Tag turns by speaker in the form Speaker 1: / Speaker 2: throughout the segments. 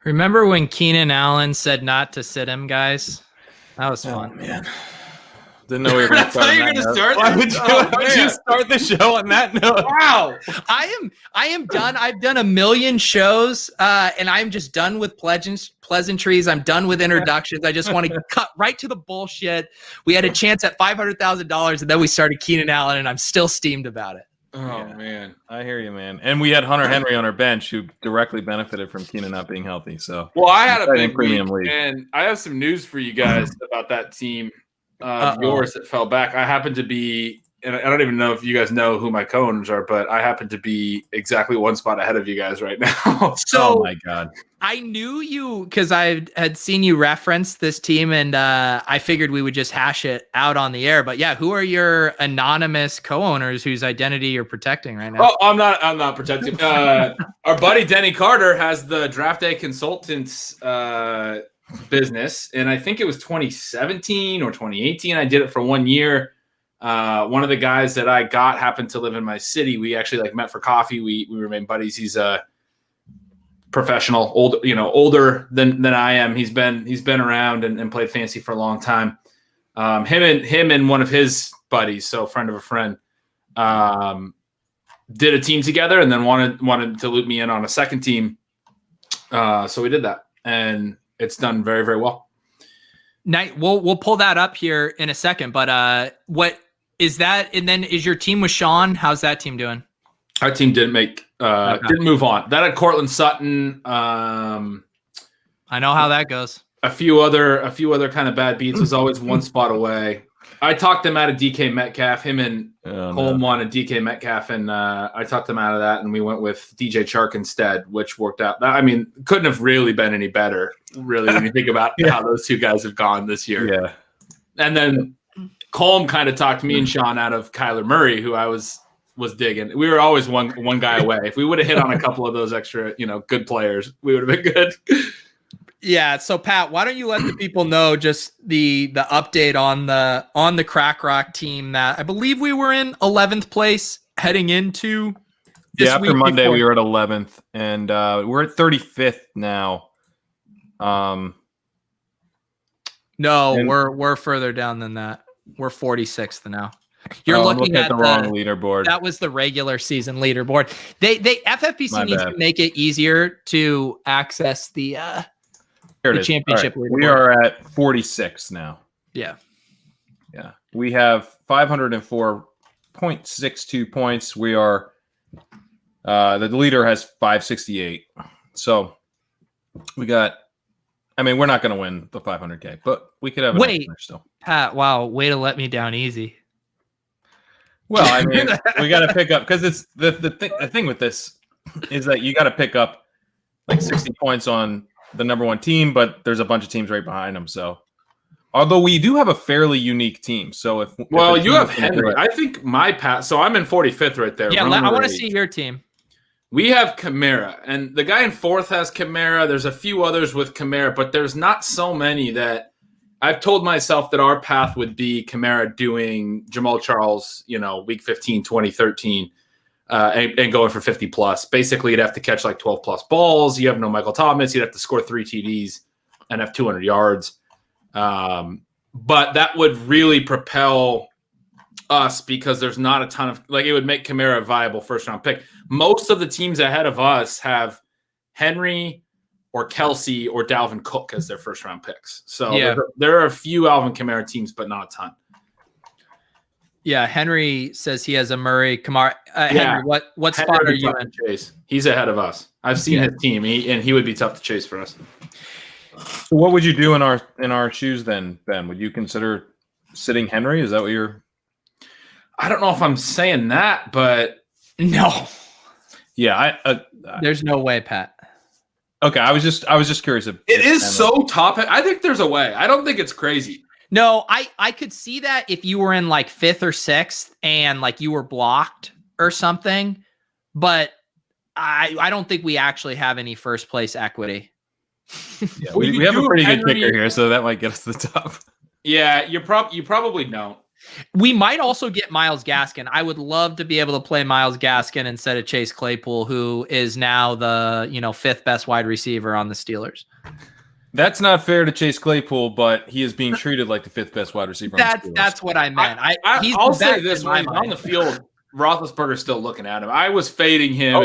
Speaker 1: Remember when Keenan Allen said not to sit him, guys? That was fun.
Speaker 2: Oh, man. Didn't know we were going to start.
Speaker 3: That's how you're going to start.
Speaker 2: Why would you start the show on that note?
Speaker 3: Wow.
Speaker 1: I am done. I've done a million shows, and I'm just done with pleasantries. I'm done with introductions. I just want to cut right to the bullshit. We had a chance at $500,000, and then we started Keenan Allen, and I'm still steamed about it.
Speaker 3: Oh, man.
Speaker 2: I hear you, man. And we had Hunter Henry on our bench who directly benefited from Keenan not being healthy. So,
Speaker 3: well, I had a big
Speaker 2: premium
Speaker 3: week,
Speaker 2: league,
Speaker 3: and I have some news for you guys about that team. Yours that fell back. I happen to be, and I don't even know if you guys know who my co-owners are, but I happen to be exactly one spot ahead of you guys right now.
Speaker 1: So,
Speaker 2: oh my God.
Speaker 1: I knew you because I had seen you reference this team, and I figured we would just hash it out on the air. But yeah, who are your anonymous co-owners whose identity you're protecting right now?
Speaker 3: Oh, I'm not protecting. Our buddy Denny Carter has the Draft Day Consultants business, and I think it was 2017 or 2018. I did it for 1 year. One of the guys that I got happened to live in my city. We actually met for coffee. We remained buddies. He's a professional, older than I am. He's been around and played fantasy for a long time. Him and one of his buddies, so a friend of a friend, did a team together, and then wanted to loop me in on a second team. So we did that, and it's done very, very well.
Speaker 1: Night. We'll pull that up here in a second. But what is that? And then is your team with Sean? How's that team doing?
Speaker 3: Our team didn't move on. That had Cortland Sutton.
Speaker 1: I know how that goes.
Speaker 3: A few other kind of bad beats. Was always one spot away. I talked him out of DK Metcalf. Him and Cole wanted DK Metcalf, and I talked him out of that, and we went with DJ Chark instead, which worked out. I mean, couldn't have really been any better, really, when you think about how those two guys have gone this year.
Speaker 2: Yeah.
Speaker 3: And then Colm kind of talked me and Sean out of Kyler Murray, who I was digging. We were always one guy away. If we would have hit on a couple of those extra, good players, we would have been good.
Speaker 1: Yeah. So Pat, why don't you let the people know just the update on the Crack Rock team that I believe we were in 11th place heading into this
Speaker 2: after
Speaker 1: week
Speaker 2: Monday
Speaker 1: before.
Speaker 2: we were at 11th, and we're at 35th now.
Speaker 1: No, we're further down than that. We're 46th now. You're looking at
Speaker 2: the wrong leaderboard.
Speaker 1: That was the regular season leaderboard. They FFPC needs to make it easier to access the championship leaderboard.
Speaker 2: We are at 46 now.
Speaker 1: Yeah.
Speaker 2: Yeah. We have 504.62 points. We are the leader has 568. So we got, we're not going to win the 500K, but we could have
Speaker 1: Wait,
Speaker 2: still.
Speaker 1: Pat, wow, way to let me down easy.
Speaker 2: Well, we got to pick up, because it's the thing with this is that you got to pick up like 60 points on the number one team, but there's a bunch of teams right behind them. So, although we do have a fairly unique team, so if
Speaker 3: you have Henry, I think my Pat. So I'm in 45th right there.
Speaker 1: Yeah, I want to see your team.
Speaker 3: We have Kamara, and the guy in fourth has Kamara. There's a few others with Kamara, but there's not so many that I've told myself that our path would be Kamara doing Jamal Charles, week 15, 2013, and going for 50 plus. Basically, you'd have to catch like 12 plus balls. You have no Michael Thomas. You'd have to score 3 TDs and have 200 yards. But that would really propel us, because there's not a ton of, it would make Kamara a viable first round pick. Most of the teams ahead of us have Henry or Kelsey or Dalvin Cook as their first round picks. So there are a few Alvin Kamara teams, but not a ton.
Speaker 1: Yeah, Henry says he has a Murray Kamara. Henry, what spot are you in?
Speaker 3: Chase. He's ahead of us. I've seen his team, and he would be tough to chase for us.
Speaker 2: So what would you do in our shoes then, Ben? Would you consider sitting Henry? Is that what you're?
Speaker 3: I don't know if I'm saying that, but
Speaker 1: no.
Speaker 2: Yeah,
Speaker 1: there's no way, Pat.
Speaker 2: Okay, I was just curious.
Speaker 3: It is so top. I think there's a way. I don't think it's crazy.
Speaker 1: No, I could see that if you were in like 5th or 6th and like you were blocked or something, but I don't think we actually have any first place equity.
Speaker 2: Yeah, we have a pretty good kicker here, so that might get us to the top.
Speaker 3: Yeah, you probably don't.
Speaker 1: We might also get Myles Gaskin. I would love to be able to play Myles Gaskin instead of Chase Claypool, who is now the 5th best wide receiver on the Steelers.
Speaker 2: That's not fair to Chase Claypool, but he is being treated like the 5th best wide receiver.
Speaker 1: That's what I meant.
Speaker 3: I'll say this: when he's on the field, Roethlisberger's still looking at him. I was fading him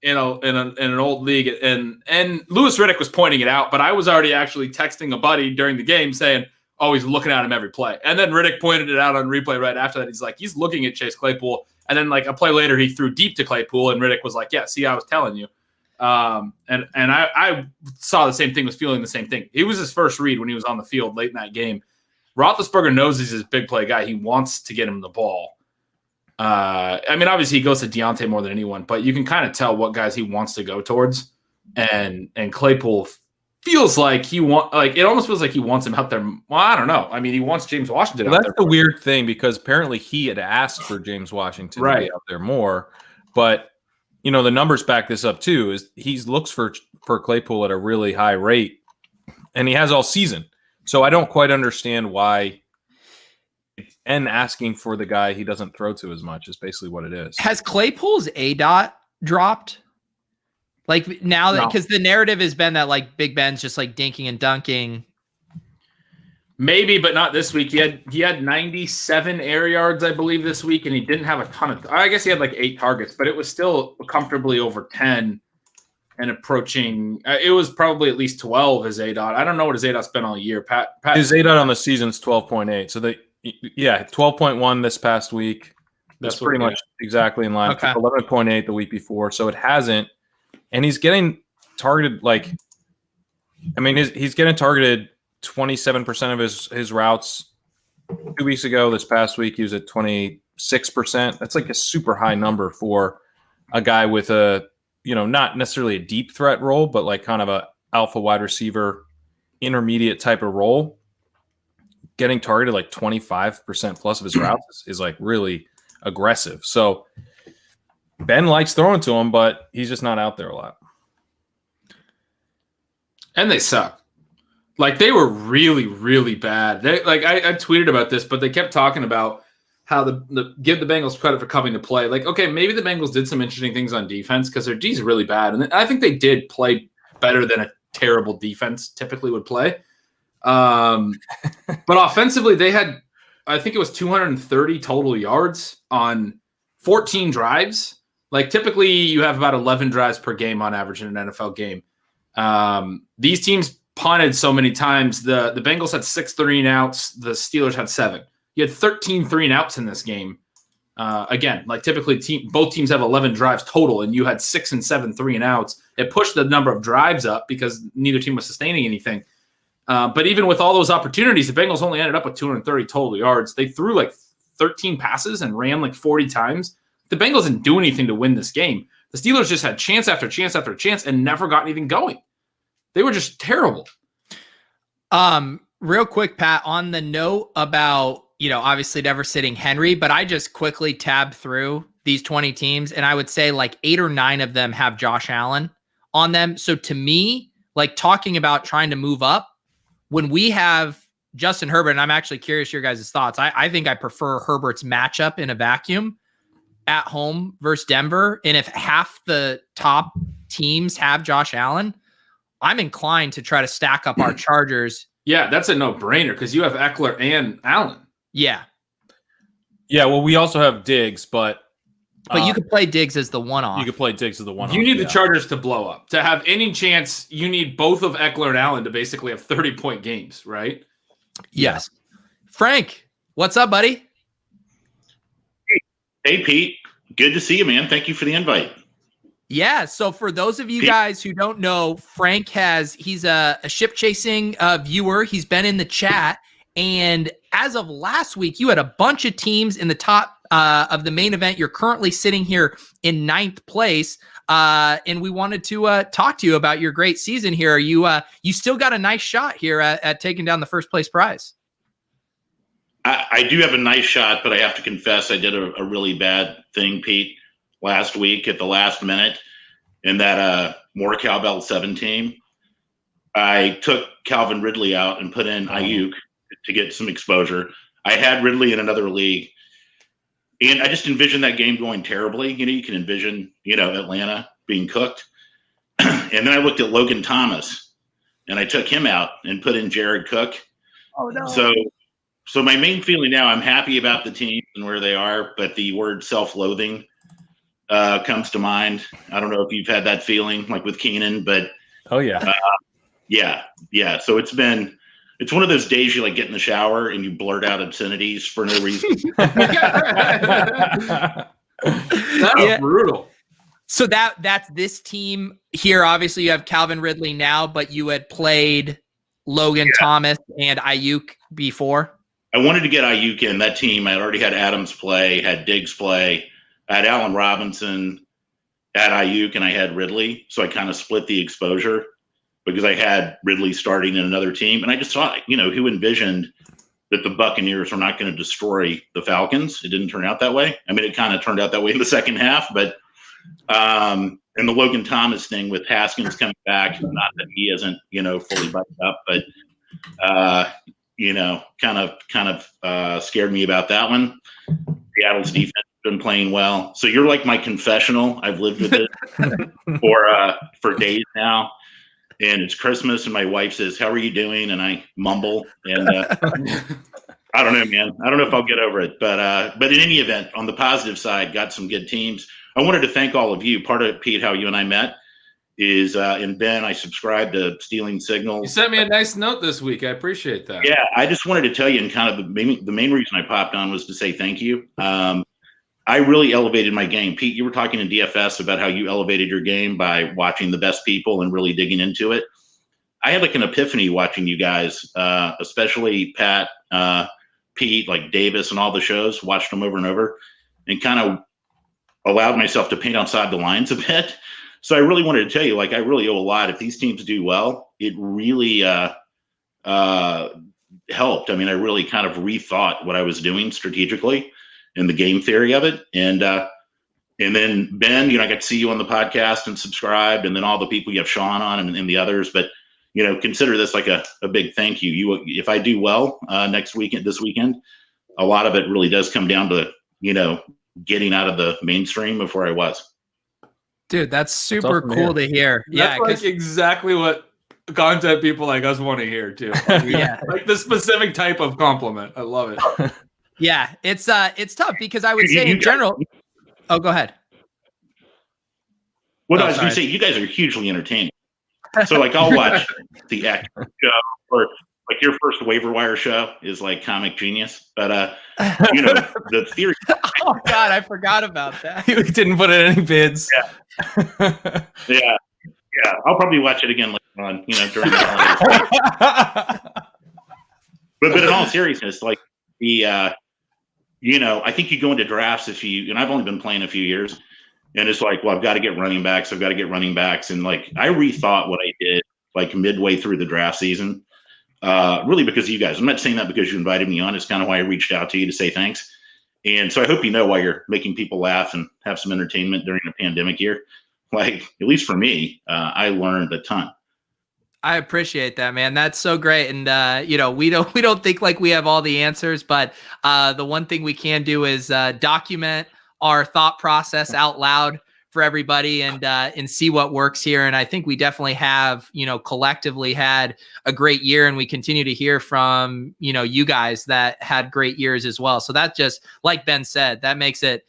Speaker 3: in an old league, and Louis Riddick was pointing it out, but I was already actually texting a buddy during the game saying, "Oh, he's looking at him every play." And then Riddick pointed it out on replay right after that. He's like, he's looking at Chase Claypool, and then like a play later, he threw deep to Claypool, and Riddick was like, "Yeah, see, I was telling you." And I saw the same thing, was feeling the same thing. It was his first read when he was on the field late in that game. Roethlisberger knows he's his big play guy. He wants to get him the ball. I mean, obviously he goes to Deontay more than anyone, but you can kind of tell what guys he wants to go towards. And Claypool feels like it almost feels like he wants him out there. Well, I don't know. I mean, he wants James Washington out there.
Speaker 2: That's the weird thing, because apparently he had asked for James Washington to be out there more, but the numbers back this up too. Is he looks for Claypool at a really high rate, and he has all season. So I don't quite understand why. And asking for the guy he doesn't throw to as much is basically what it is.
Speaker 1: Has Claypool's ADOT dropped? Like now that because the narrative has been that like Big Ben's just like dinking and dunking.
Speaker 3: Maybe, but not this week. He had 97 air yards, I believe, this week, and he didn't have a ton of. I guess he had like 8 targets, but it was still comfortably over 10 and approaching. It was probably at least 12 his ADOT. I don't know what his ADOT's been all year. Pat
Speaker 2: his ADOT on the season's 12.8. So 12.1 this past week. That's pretty much exactly in line.
Speaker 1: Okay.
Speaker 2: 11.8 the week before. So it hasn't, and he's getting targeted. He's getting targeted 27% of his routes 2 weeks ago. This past week, he was at 26%. That's like a super high number for a guy with a, not necessarily a deep threat role, but like kind of a alpha wide receiver, intermediate type of role. Getting targeted like 25% plus of his routes is like really aggressive. So Ben likes throwing to him, but he's just not out there a lot.
Speaker 3: And they suck. Like, they were really, really bad. I tweeted about this, but they kept talking about how give the Bengals credit for coming to play. Like, okay, maybe the Bengals did some interesting things on defense because their D's really bad. And I think they did play better than a terrible defense typically would play. But offensively, they had, I think it was 230 total yards on 14 drives. Like, typically you have about 11 drives per game on average in an NFL game. These teams punted so many times. The Bengals had 6 3-and-outs. The Steelers had 7. You had 13 3-and-outs in this game. Again, like typically both teams have 11 drives total, and you had 6 and 7 3-and-outs. It pushed the number of drives up because neither team was sustaining anything. But even with all those opportunities, the Bengals only ended up with 230 total yards. They threw like 13 passes and ran like 40 times. The Bengals didn't do anything to win this game. The Steelers just had chance after chance after chance and never got anything going. They were just terrible.
Speaker 1: Real quick, Pat, on the note about, obviously never sitting Henry, but I just quickly tabbed through these 20 teams, and I would say like 8 or 9 of them have Josh Allen on them. So to me, like talking about trying to move up, when we have Justin Herbert, and I'm actually curious your guys' thoughts. I think I prefer Herbert's matchup in a vacuum at home versus Denver. And if half the top teams have Josh Allen, I'm inclined to try to stack up our Chargers.
Speaker 3: Yeah, that's a no-brainer because you have Eckler and Allen.
Speaker 1: Yeah.
Speaker 2: Yeah, well, we also have Diggs, but
Speaker 1: you could play Diggs as the one-off.
Speaker 2: You could play Diggs as the one-off.
Speaker 3: You need the Chargers to blow up. To have any chance, you need both of Eckler and Allen to basically have 30-point games, right?
Speaker 1: Yes. Frank, what's up, buddy?
Speaker 4: Hey, Pete. Good to see you, man. Thank you for the invite.
Speaker 1: Yeah, so for those of you guys who don't know, Frank he's a ship chasing viewer. He's been in the chat, and as of last week, you had a bunch of teams in the top of the main event. You're currently sitting here in 9th place, and we wanted to talk to you about your great season here. You still got a nice shot here at taking down the first place prize.
Speaker 4: I do have a nice shot, but I have to confess I did a really bad thing, Pete, last week at the last minute in that more Cowbell 7 team. I took Calvin Ridley out and put in Ayuk to get some exposure. I had Ridley in another league, and I just envisioned that game going terribly. You can envision, Atlanta being cooked. And then I looked at Logan Thomas, and I took him out and put in Jared Cook.
Speaker 1: Oh no!
Speaker 4: So my main feeling now, I'm happy about the team and where they are, but the word self-loathing comes to mind. I don't know if you've had that feeling, like with Keenan, but
Speaker 2: oh yeah,
Speaker 4: yeah. So it's one of those days you like get in the shower and you blurt out obscenities for no reason.
Speaker 3: That's brutal.
Speaker 1: So that's this team here. Obviously, you have Calvin Ridley now, but you had played Logan Thomas and Ayuk before.
Speaker 4: I wanted to get Ayuk in that team. I already had Adams play, had Diggs play, I had Allen Robinson, had Ayuk, and I had Ridley. So I kind of split the exposure because I had Ridley starting in another team. And I just thought, who envisioned that the Buccaneers were not going to destroy the Falcons? It didn't turn out that way. I mean, it kind of turned out that way in the second half, but and the Logan Thomas thing with Haskins coming back, not that he isn't, fully buttoned up, but kind of scared me about that one. Seattle's defense has been playing well. So you're like my confessional. I've lived with it for days now. And it's Christmas, and my wife says, "How are you doing?" And I mumble, and I don't know, man. I don't know if I'll get over it, but in any event, on the positive side, got some good teams. I wanted to thank all of you. Part of Pete, how you and I met, is and Ben. I subscribed to Stealing Signals.
Speaker 3: You sent me a nice note this week. I appreciate that.
Speaker 4: Yeah, I just wanted to tell you, and kind of the main reason I popped on was to say thank you. I really elevated my game. Pete, you were talking in DFS about how you elevated your game by watching the best people and really digging into it. I had like an epiphany watching you guys, especially Pat, Pete, like Davis and all the shows, watched them over and over, and kind of allowed myself to paint outside the lines a bit. So I really wanted to tell you, like, I really owe a lot. If these teams do well, it really helped. I mean, I really kind of rethought what I was doing strategically and the game theory of it. And then Ben, I got to see you on the podcast and subscribed, and then all the people you have Sean on and the others. But, consider this like a big thank you. If I do well this weekend, a lot of it really does come down to, getting out of the mainstream of where I was.
Speaker 1: Dude, that's super cool to hear.
Speaker 3: That's like exactly what content people like us want to hear too.
Speaker 1: Yeah.
Speaker 3: Like the specific type of compliment. I love it.
Speaker 1: Yeah, it's tough because I would say in general. Oh, go ahead.
Speaker 4: Well, I was going to say, you guys are hugely entertaining. So, like, I'll watch the action show, or like your first waiver wire show is like Comic Genius, but the theory.
Speaker 1: Oh God, I forgot about that.
Speaker 2: We didn't put in any bids.
Speaker 4: Yeah. I'll probably watch it again later on, during the holidays. But in all seriousness, like I think you go into drafts and I've only been playing a few years, and it's like, well, I've got to get running backs. And like, I rethought what I did like midway through the draft season, really because of you guys. I'm not saying that because you invited me on. It's kind of why I reached out to you to say thanks. And so I hope why you're making people laugh and have some entertainment during a pandemic year. Like, at least for me, I learned a ton.
Speaker 1: I appreciate that, man. That's so great. And we don't think like we have all the answers, but the one thing we can do is document our thought process out loud for everybody and see what works here. And I think we definitely have, collectively had a great year, and we continue to hear from, you guys that had great years as well. So that just, like Ben said, that makes it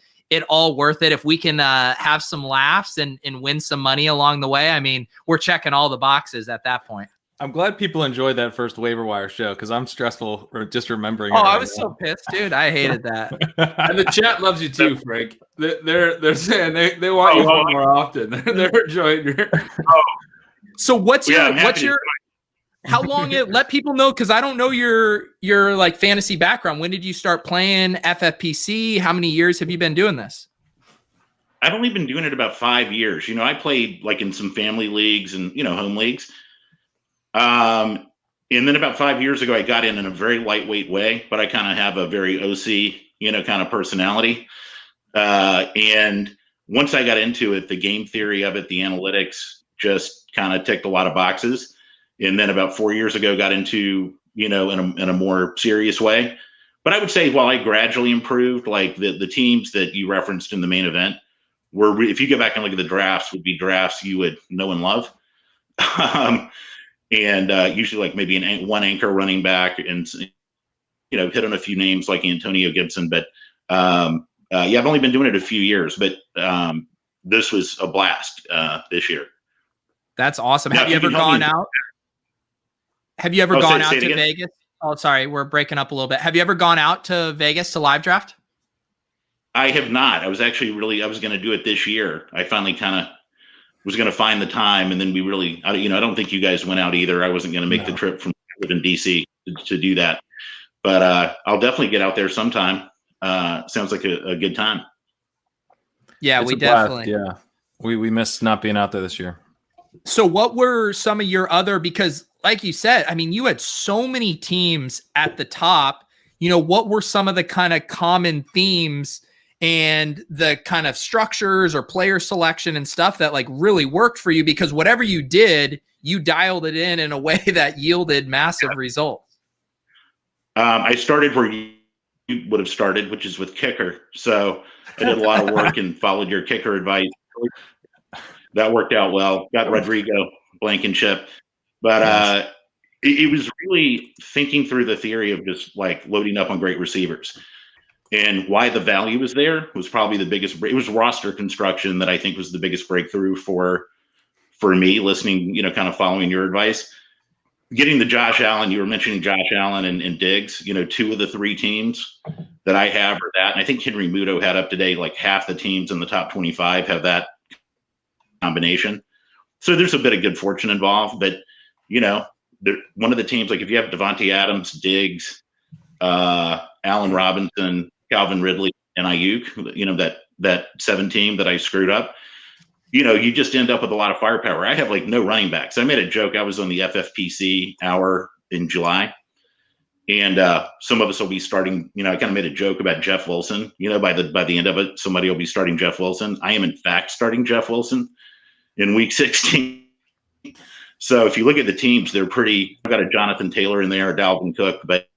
Speaker 1: all worth it. If we can have some laughs and win some money along the way, I mean, we're checking all the boxes at that point.
Speaker 2: I'm glad people enjoyed that first waiver wire show because I'm stressful just remembering.
Speaker 1: Oh, I was so pissed, dude. I hated that.
Speaker 3: And the chat loves you too, Frank. They're saying they want you on more often. They're enjoying your.
Speaker 1: So what's your how long let people know, because I don't know your like fantasy background. When did you start playing FFPC? How many years have you been doing this?
Speaker 4: I've only been doing it about 5 years. I played like in some family leagues and home leagues. And then about 5 years ago, I got in a very lightweight way, but I kind of have a very OC, kind of personality. And once I got into it, the game theory of it, the analytics just kind of ticked a lot of boxes. And then about 4 years ago, got into, in a more serious way. But But I would say while I gradually improved, like the teams that you referenced in the main event were, if you go back and look at the drafts, would be drafts you would know and love. And usually like maybe one anchor running back and, hit on a few names like Antonio Gibson. But I've only been doing it a few years, but this was a blast this year.
Speaker 1: That's awesome.
Speaker 4: Now,
Speaker 1: Have you ever gone out? Have you ever gone out to
Speaker 4: again?
Speaker 1: Vegas? Oh, sorry, we're breaking up a little bit. Have you ever gone out to Vegas to live draft?
Speaker 4: I have not. I was going to do it this year. I finally kind of was going to find the time, and then I don't think you guys went out either. I wasn't going to make the trip from in DC to do that, but I'll definitely get out there sometime. Sounds like a good time.
Speaker 1: Yeah,
Speaker 2: It's
Speaker 1: we
Speaker 2: a blast,
Speaker 1: definitely.
Speaker 2: Yeah, we missed not being out there this year.
Speaker 1: So what were some of your other, because like you said, I mean, you had so many teams at the top, what were some of the kind of common themes and the kind of structures or player selection and stuff that like really worked for you? Because whatever you did, you dialed it in a way that yielded massive results.
Speaker 4: I started where you would have started, which is with kicker. So I did a lot of work and followed your kicker advice. That worked out well. Got Rodrigo Blankenship. But it was really thinking through the theory of just like loading up on great receivers. And why the value was there was probably the biggest. It was roster construction that I think was the biggest breakthrough for me, listening, kind of following your advice. Getting the Josh Allen, you were mentioning Josh Allen and Diggs, 2 of the 3 teams that I have are that. And I think Henry Muto had up to date, like half the teams in the top 25 have that combination. So there's a bit of good fortune involved, but one of the teams, like if you have Devontae Adams, Diggs, Allen Robinson, Calvin Ridley, and Ayuk, that 7 team that I screwed up, you just end up with a lot of firepower. I have like no running backs. I made a joke. I was on the FFPC hour in July, and some of us will be starting, I kind of made a joke about Jeff Wilson, by the end of it, somebody will be starting Jeff Wilson. I am in fact starting Jeff Wilson in week 16. So if you look at the teams, they're pretty. I've got a Jonathan Taylor in there, a Dalvin Cook, but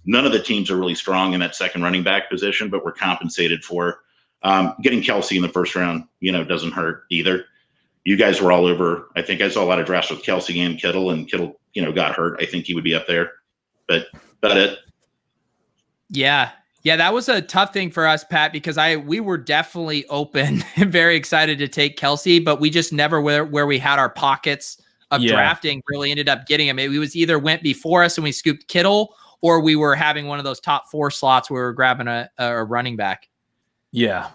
Speaker 4: none of the teams are really strong in that second running back position, but we're compensated for. Getting Kelsey in the first round, doesn't hurt either. You guys were all over. I think I saw a lot of drafts with Kelsey and Kittle got hurt. I think he would be up there, but about it.
Speaker 1: Yeah. Yeah, that was a tough thing for us, Pat, because we were definitely open and very excited to take Kelsey, but we just never where we had our pockets of drafting really ended up getting him. It was either went before us and we scooped Kittle, or we were having one of those top 4 slots where we were grabbing a running back.
Speaker 2: Yeah.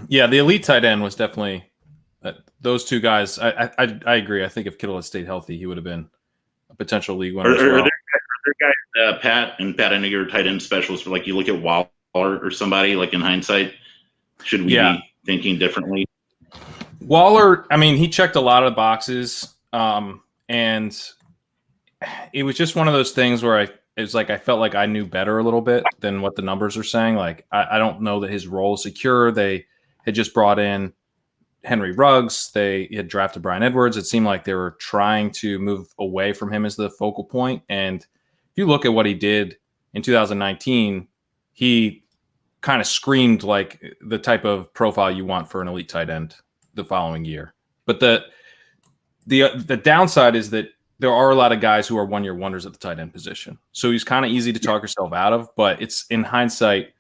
Speaker 2: Yeah, the elite tight end was definitely those 2 guys. I agree. I think if Kittle had stayed healthy, he would have been a potential league winner as well.
Speaker 4: Are there guys, Pat, I know you're a tight end specialist, but like you look at Waller or somebody, like in hindsight, should we be thinking differently?
Speaker 2: Waller, I mean, he checked a lot of the boxes, and it was just one of those things where I felt like I knew better a little bit than what the numbers are saying. Like, I don't know that his role is secure. They had just brought in Henry Ruggs. They had drafted Bryan Edwards. It seemed like they were trying to move away from him as the focal point. And if you look at what he did in 2019, he kind of screamed like the type of profile you want for an elite tight end the following year. But the downside is that there are a lot of guys who are one-year wonders at the tight end position. So he's kind of easy to talk yourself out of, but it's in hindsight,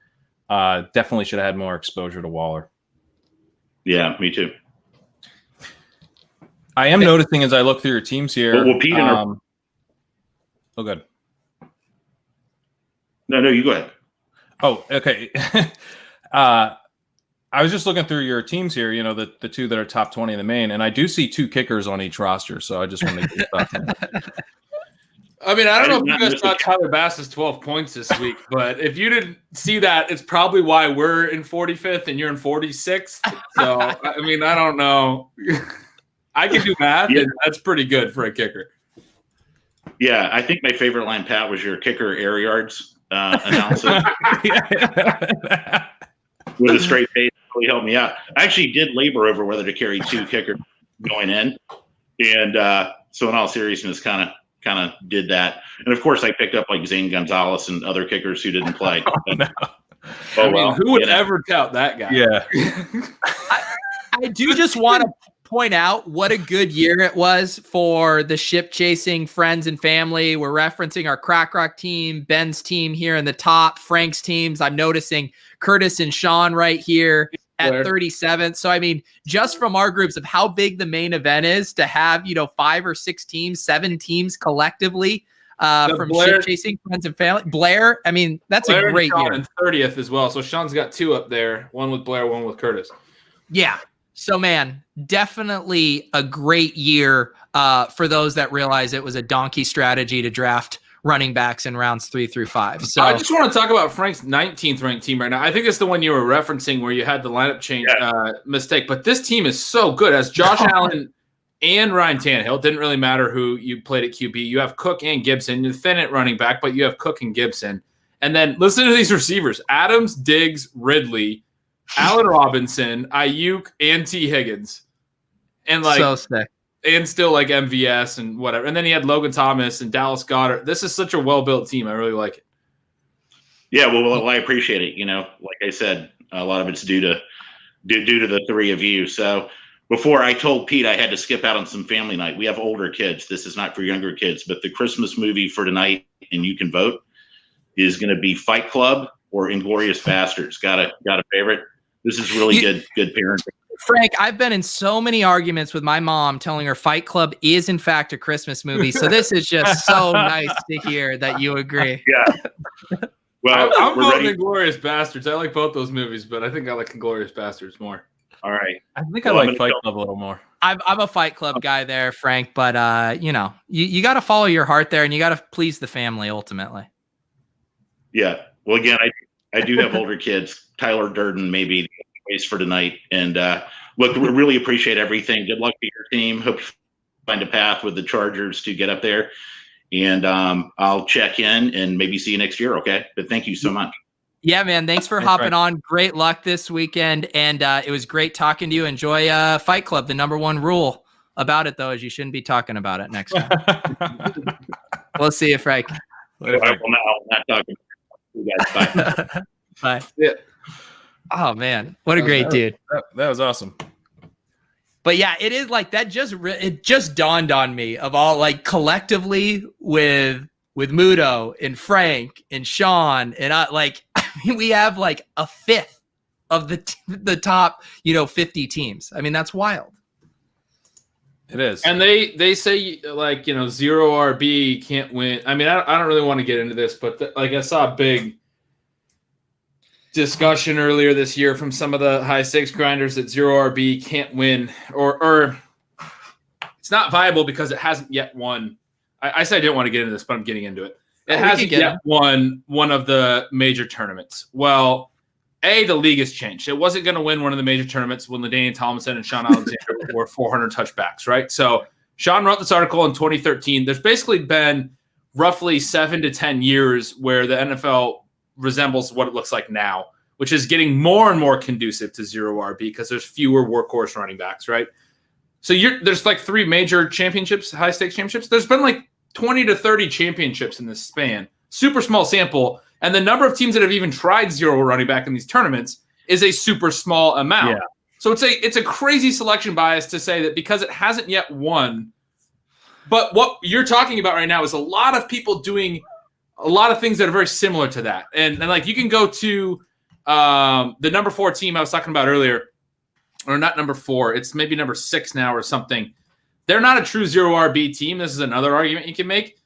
Speaker 2: definitely should have had more exposure to Waller.
Speaker 4: Yeah, me too.
Speaker 2: I am noticing as I look through your teams here.
Speaker 4: Well, Pete
Speaker 2: oh, good.
Speaker 4: No, you go ahead.
Speaker 2: Oh, okay. I was just looking through your teams here, the 2 that are top 20 in the main, and I do see 2 kickers on each roster. So I just want to get your thoughts on that.
Speaker 3: I mean, I don't know if you guys saw Tyler Bass's 12 points this week, but if you didn't see that, it's probably why we're in 45th and you're in 46th. So, I mean, I don't know. I can do math, and that's pretty good for a kicker.
Speaker 4: Yeah, I think my favorite line, Pat, was your kicker air yards analysis. With a straight face, really helped me out. I actually did labor over whether to carry 2 kickers going in. And so in all seriousness, kind kind of did that. And of course, I picked up like Zane Gonzalez and other kickers who didn't play.
Speaker 3: I mean, who would ever tout that guy?
Speaker 2: Yeah.
Speaker 1: I do just want to point out what a good year it was for the ship chasing friends and family. We're referencing our Crack Rock team, Ben's team here in the top, Frank's teams. I'm noticing Curtis and Sean right here at 37th. So, I mean, just from our groups of how big the main event is to have, 5 or 6 teams, 7 teams collectively from
Speaker 3: Blair,
Speaker 1: ship chasing friends and family. Blair, I mean, that's Blair a great year.
Speaker 3: And 30th as well. So Sean's got 2 up there, one with Blair, one with Curtis.
Speaker 1: Yeah. So, man, definitely a great year for those that realize it was a donkey strategy to draft running backs in rounds 3 through 5. So
Speaker 3: I just want to talk about Frank's 19th ranked team right now. I think it's the one you were referencing where you had the lineup change mistake. But this team is so good. As Josh Allen and Ryan Tannehill, didn't really matter who you played at QB. You have Cook and Gibson. You're thin at running back, but you have Cook and Gibson. And then listen to these receivers: Adams, Diggs, Ridley, Allen Robinson, Ayuk, and T. Higgins. And like
Speaker 1: so sick.
Speaker 3: And still like MVS and whatever. And then he had Logan Thomas and Dallas Goedert. This is such a well-built team. I really like it.
Speaker 4: Yeah, well, I appreciate it. Like I said, a lot of it's due to the 3 of you. So before, I told Pete I had to skip out on some family night. We have older kids. This is not for younger kids, but the Christmas movie for tonight, and you can vote, is going to be Fight Club or Inglourious Basterds. Got a favorite? This is really good parenting.
Speaker 1: Frank, I've been in so many arguments with my mom telling her Fight Club is in fact a Christmas movie. So this is just so nice to hear that you agree.
Speaker 4: Yeah. Well,
Speaker 3: I'm voting Inglourious Basterds. I like both those movies, but I think I like Inglourious Basterds more.
Speaker 4: All right.
Speaker 2: I think I like Fight Club a little more.
Speaker 1: I'm a Fight Club guy there, Frank, but you got to follow your heart there, and you got to please the family ultimately.
Speaker 4: Yeah. Well, again, I do have older kids. Tyler Durden may be the choice for tonight. And look, we really appreciate everything. Good luck to your team. Hope you find a path with the Chargers to get up there. And I'll check in and maybe see you next year. Okay. But thank you so much.
Speaker 1: Yeah, man. Thanks for hopping on. Great luck this weekend. And it was great talking to you. Enjoy Fight Club. The number one rule about it, though, is you shouldn't be talking about it next time. We'll see you, Frank.
Speaker 4: Later, Frank. Well, I'm not talking. You guys, bye.
Speaker 1: Bye.
Speaker 3: Yeah.
Speaker 1: Oh, man. What a great dude.
Speaker 2: That was awesome.
Speaker 1: But yeah, it is like that. It just dawned on me of all like collectively with Mudo and Frank and Sean and we have like a fifth of the top 50 teams. I mean, that's wild.
Speaker 2: It is.
Speaker 3: And they say like zero RB can't win. I mean, I don't really want to get into this, but I saw a big discussion earlier this year from some of the high stakes grinders that zero RB can't win or it's not viable because it hasn't yet won. I said I didn't want to get into this, but I'm getting into it. It hasn't yet won one of the major tournaments. Well, the league has changed. It wasn't going to win one of the major tournaments when LaDainian Tomlinson and Sean Alexander were 400 touchbacks, right? So Sean wrote this article in 2013. There's basically been roughly 7 to 10 years where the NFL resembles what it looks like now, which is getting more and more conducive to zero RB because there's fewer workhorse running backs, right? So there's like 3 major championships, high stakes championships. There's been like 20 to 30 championships in this span. Super small sample. And the number of teams that have even tried zero running back in these tournaments is a super small amount. Yeah. So it's a crazy selection bias to say that because it hasn't yet won. But what you're talking about right now is a lot of people doing a lot of things that are very similar to that. And like you can go to the number 4 team I was talking about earlier, or not number 4, it's maybe number 6 now or something. They're not a true zero RB team. This is another argument you can make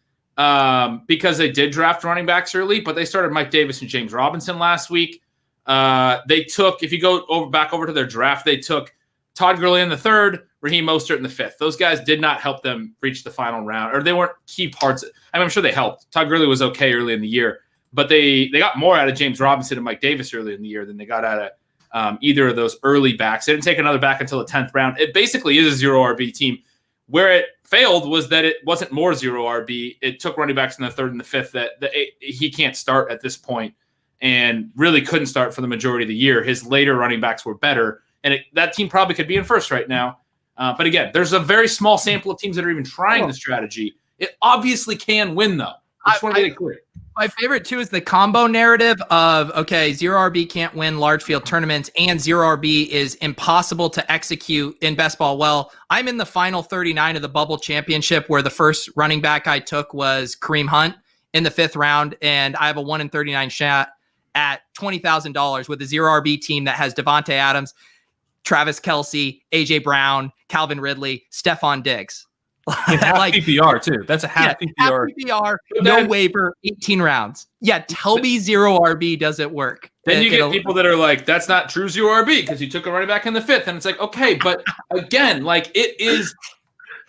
Speaker 3: because they did draft running backs early, but they started Mike Davis and James Robinson last week. They took, if you go back over to their draft, they took Todd Gurley in the 3rd, Raheem Mostert in the 5th. Those guys did not help them reach the final round, or they weren't key parts. I mean, I'm sure they helped. Todd Gurley was okay early in the year, but they got more out of James Robinson and Mike Davis early in the year than they got out of either of those early backs. They didn't take another back until the 10th round. It basically is a zero RB team. Where it failed was that it wasn't more zero RB. It took running backs in the 3rd and the 5th that he can't start at this point and really couldn't start for the majority of the year. His later running backs were better, and that team probably could be in first right now. But again, there's a very small sample of teams that are even trying the strategy. It obviously can win, though. I just want to get it clear.
Speaker 1: My favorite, too, is the combo narrative of, okay, 0RB can't win large field tournaments and 0RB is impossible to execute in best ball. Well, I'm in the final 39 of the bubble championship where the first running back I took was Kareem Hunt in the 5th round, and I have a 1 in 39 shot at $20,000 with a 0RB team that has Devontae Adams, Travis Kelce, AJ Brown, Calvin Ridley, Stephon Diggs.
Speaker 2: Half PPR too. That's a half PPR.
Speaker 1: Half PPR, no waiver, 18 rounds. Yeah, tell me 0RB doesn't work.
Speaker 3: Then you get people that are like, that's not true 0RB because you took a running back in the 5th. And it's like, okay, but again, like it is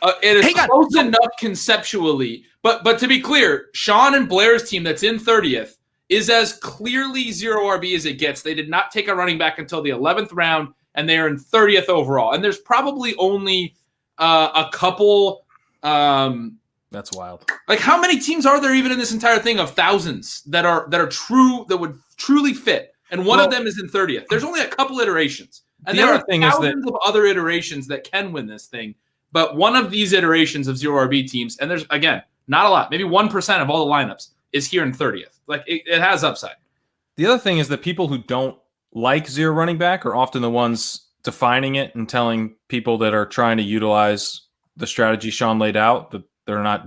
Speaker 3: close enough conceptually. But to be clear, Sean and Blair's team that's in 30th is as clearly 0RB as it gets. They did not take a running back until the 11th round, and they are in 30th overall. And there's probably only a couple.
Speaker 2: That's wild.
Speaker 3: Like, how many teams are there even in this entire thing of thousands that are true, that would truly fit? And one of them is in 30th. There's only a couple iterations, and there are thousands of other iterations that can win this thing. But one of these iterations of 0RB teams, and there's, again, not a lot, maybe 1% of all the lineups is here in 30th. Like, it has upside.
Speaker 2: The other thing is that people who don't like zero running back are often the ones defining it and telling people that are trying to utilize the strategy Sean laid out that they're not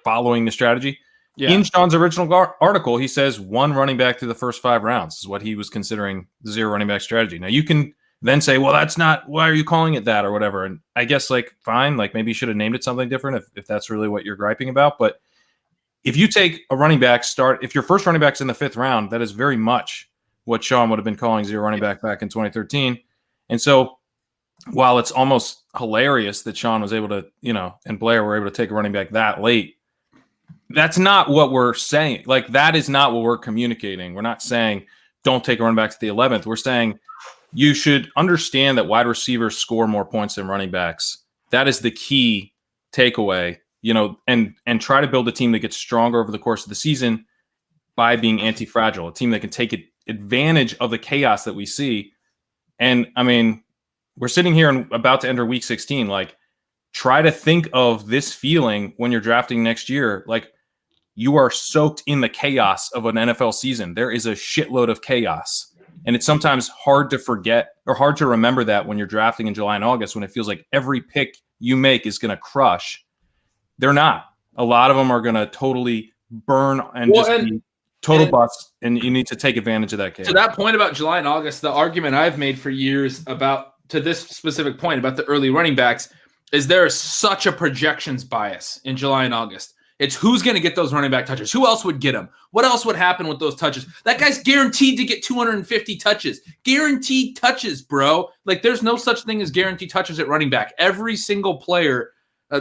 Speaker 2: following the strategy. Yeah. In Sean's original article, he says 1 running back through the first 5 rounds is what he was considering the 0 running back strategy. Now you can then say, well, that's not, why are you calling it that or whatever? And I guess, like, fine, like maybe you should have named it something different if that's really what you're griping about. But if you take a running back if your first running back's in the 5th round, that is very much what Sean would have been calling 0 running back in 2013. And so while it's almost hilarious that Sean was able to, and Blair were able to take a running back that late, that's not what we're saying. Like, that is not what we're communicating. We're not saying don't take a running back to the 11th. We're saying you should understand that wide receivers score more points than running backs. That is the key takeaway, and try to build a team that gets stronger over the course of the season by being anti-fragile, a team that can take advantage of the chaos that we see. And I mean, we're sitting here and about to enter week 16. Like, try to think of this feeling when you're drafting next year. Like, you are soaked in the chaos of an NFL season. There is a shitload of chaos. And it's sometimes hard to forget or hard to remember that when you're drafting in July and August, when it feels like every pick you make is going to crush. They're not. A lot of them are going to totally burn and be total bust, and you need to take advantage of that chaos.
Speaker 3: To that point about July and August, the argument I've made for years to this specific point about the early running backs is there is such a projections bias in July and August. It's who's going to get those running back touches. Who else would get them? What else would happen with those touches? That guy's guaranteed to get 250 touches. Guaranteed touches, bro. Like, there's no such thing as guaranteed touches at running back. Every single player,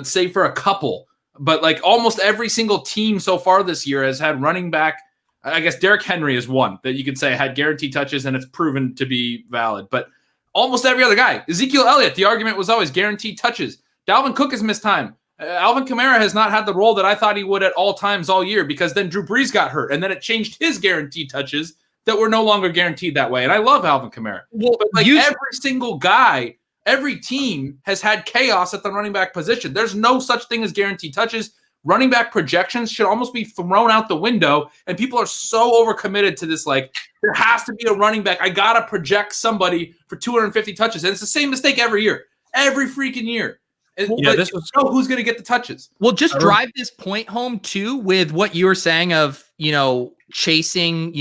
Speaker 3: save for a couple, but like almost every single team so far this year has had running back. I guess Derrick Henry is one that you could say had guaranteed touches, and it's proven to be valid. But almost every other guy, Ezekiel Elliott, the argument was always guaranteed touches. Dalvin Cook has missed time. Alvin Kamara has not had the role that I thought he would at all times all year, because then Drew Brees got hurt, and then it changed his guaranteed touches that were no longer guaranteed that way. And I love Alvin Kamara. Well, but like every single guy, every team has had chaos at the running back position. There's no such thing as guaranteed touches. Running back projections should almost be thrown out the window, and people are so overcommitted to this, like, there has to be a running back. I got to project somebody for 250 touches. And it's the same mistake every year, every freaking year. Who's going to get the touches.
Speaker 1: Well, just drive this point home, too, with what you were saying of, chasing,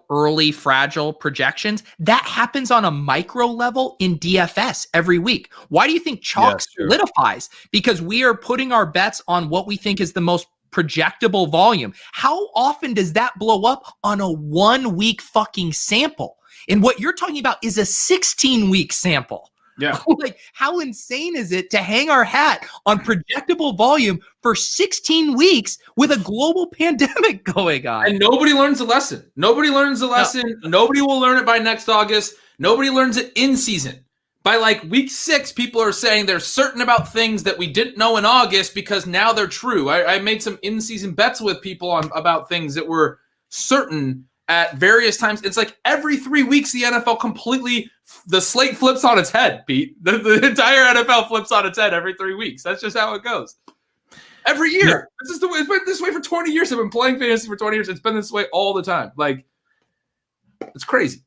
Speaker 1: early fragile projections. That happens on a micro level in DFS every week. Why do you think chalk solidifies? Because we are putting our bets on what we think is the most projectable volume. How often does that blow up on a 1 week fucking sample? And what you're talking about is a 16-week sample.
Speaker 3: Yeah.
Speaker 1: Like, how insane is it to hang our hat on projectable volume for 16 weeks with a global pandemic going on?
Speaker 3: And nobody learns the lesson. Nobody learns the lesson. No. Nobody will learn it by next August. Nobody learns it in season. By like week 6, people are saying they're certain about things that we didn't know in August because now they're true. I made some in-season bets with people about things that were certain at various times. It's like every 3 weeks, the NFL completely, the slate flips on its head, Pete. The entire NFL flips on its head every 3 weeks. That's just how it goes. Every year. This is the way. It's been this way for 20 years. I've been playing fantasy for 20 years. It's been this way all the time. Like, it's crazy.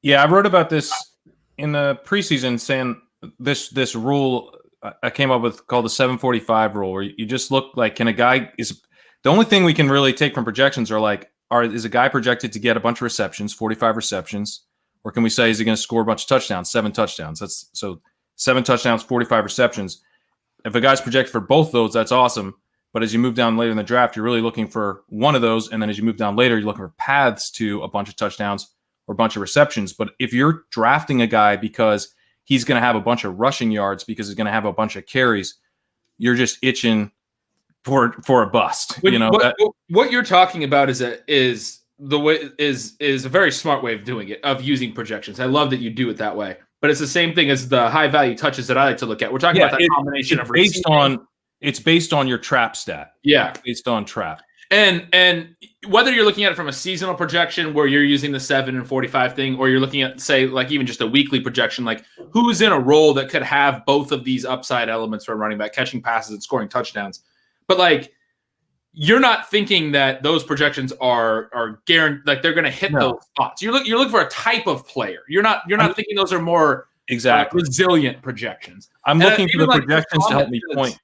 Speaker 2: Yeah, I wrote about this in the preseason, saying this rule I came up with called the 745 rule, where you just look like, can a guy is the only thing we can really take from projections is a guy projected to get a bunch of receptions, 45 receptions, or can we say is he going to score a bunch of touchdowns, 7 touchdowns? That's so 7 touchdowns, 45 receptions. If a guy's projected for both those, that's awesome. But as you move down later in the draft, you're really looking for one of those, and then as you move down later, you're looking for paths to a bunch of touchdowns or a bunch of receptions. But if you're drafting a guy because he's going to have a bunch of rushing yards, because he's going to have a bunch of carries, you're just itching for a bust.
Speaker 3: What you're talking about is a very smart way of doing it, of using projections. I love that you do it that way. But it's the same thing as the high value touches that I like to look at. We're talking about that combination of
Speaker 2: it's based on your trap stat.
Speaker 3: Yeah,
Speaker 2: based on trap.
Speaker 3: And whether you're looking at it from a seasonal projection where you're using the 7 and 45 thing, or you're looking at, say, like even just a weekly projection, like who's in a role that could have both of these upside elements for a running back, catching passes and scoring touchdowns. But like, you're not thinking that those projections are guaranteed, like they're going to hit those spots. You're looking for a type of player. You're not thinking those are more resilient projections.
Speaker 2: I'm looking for the projections to help me point.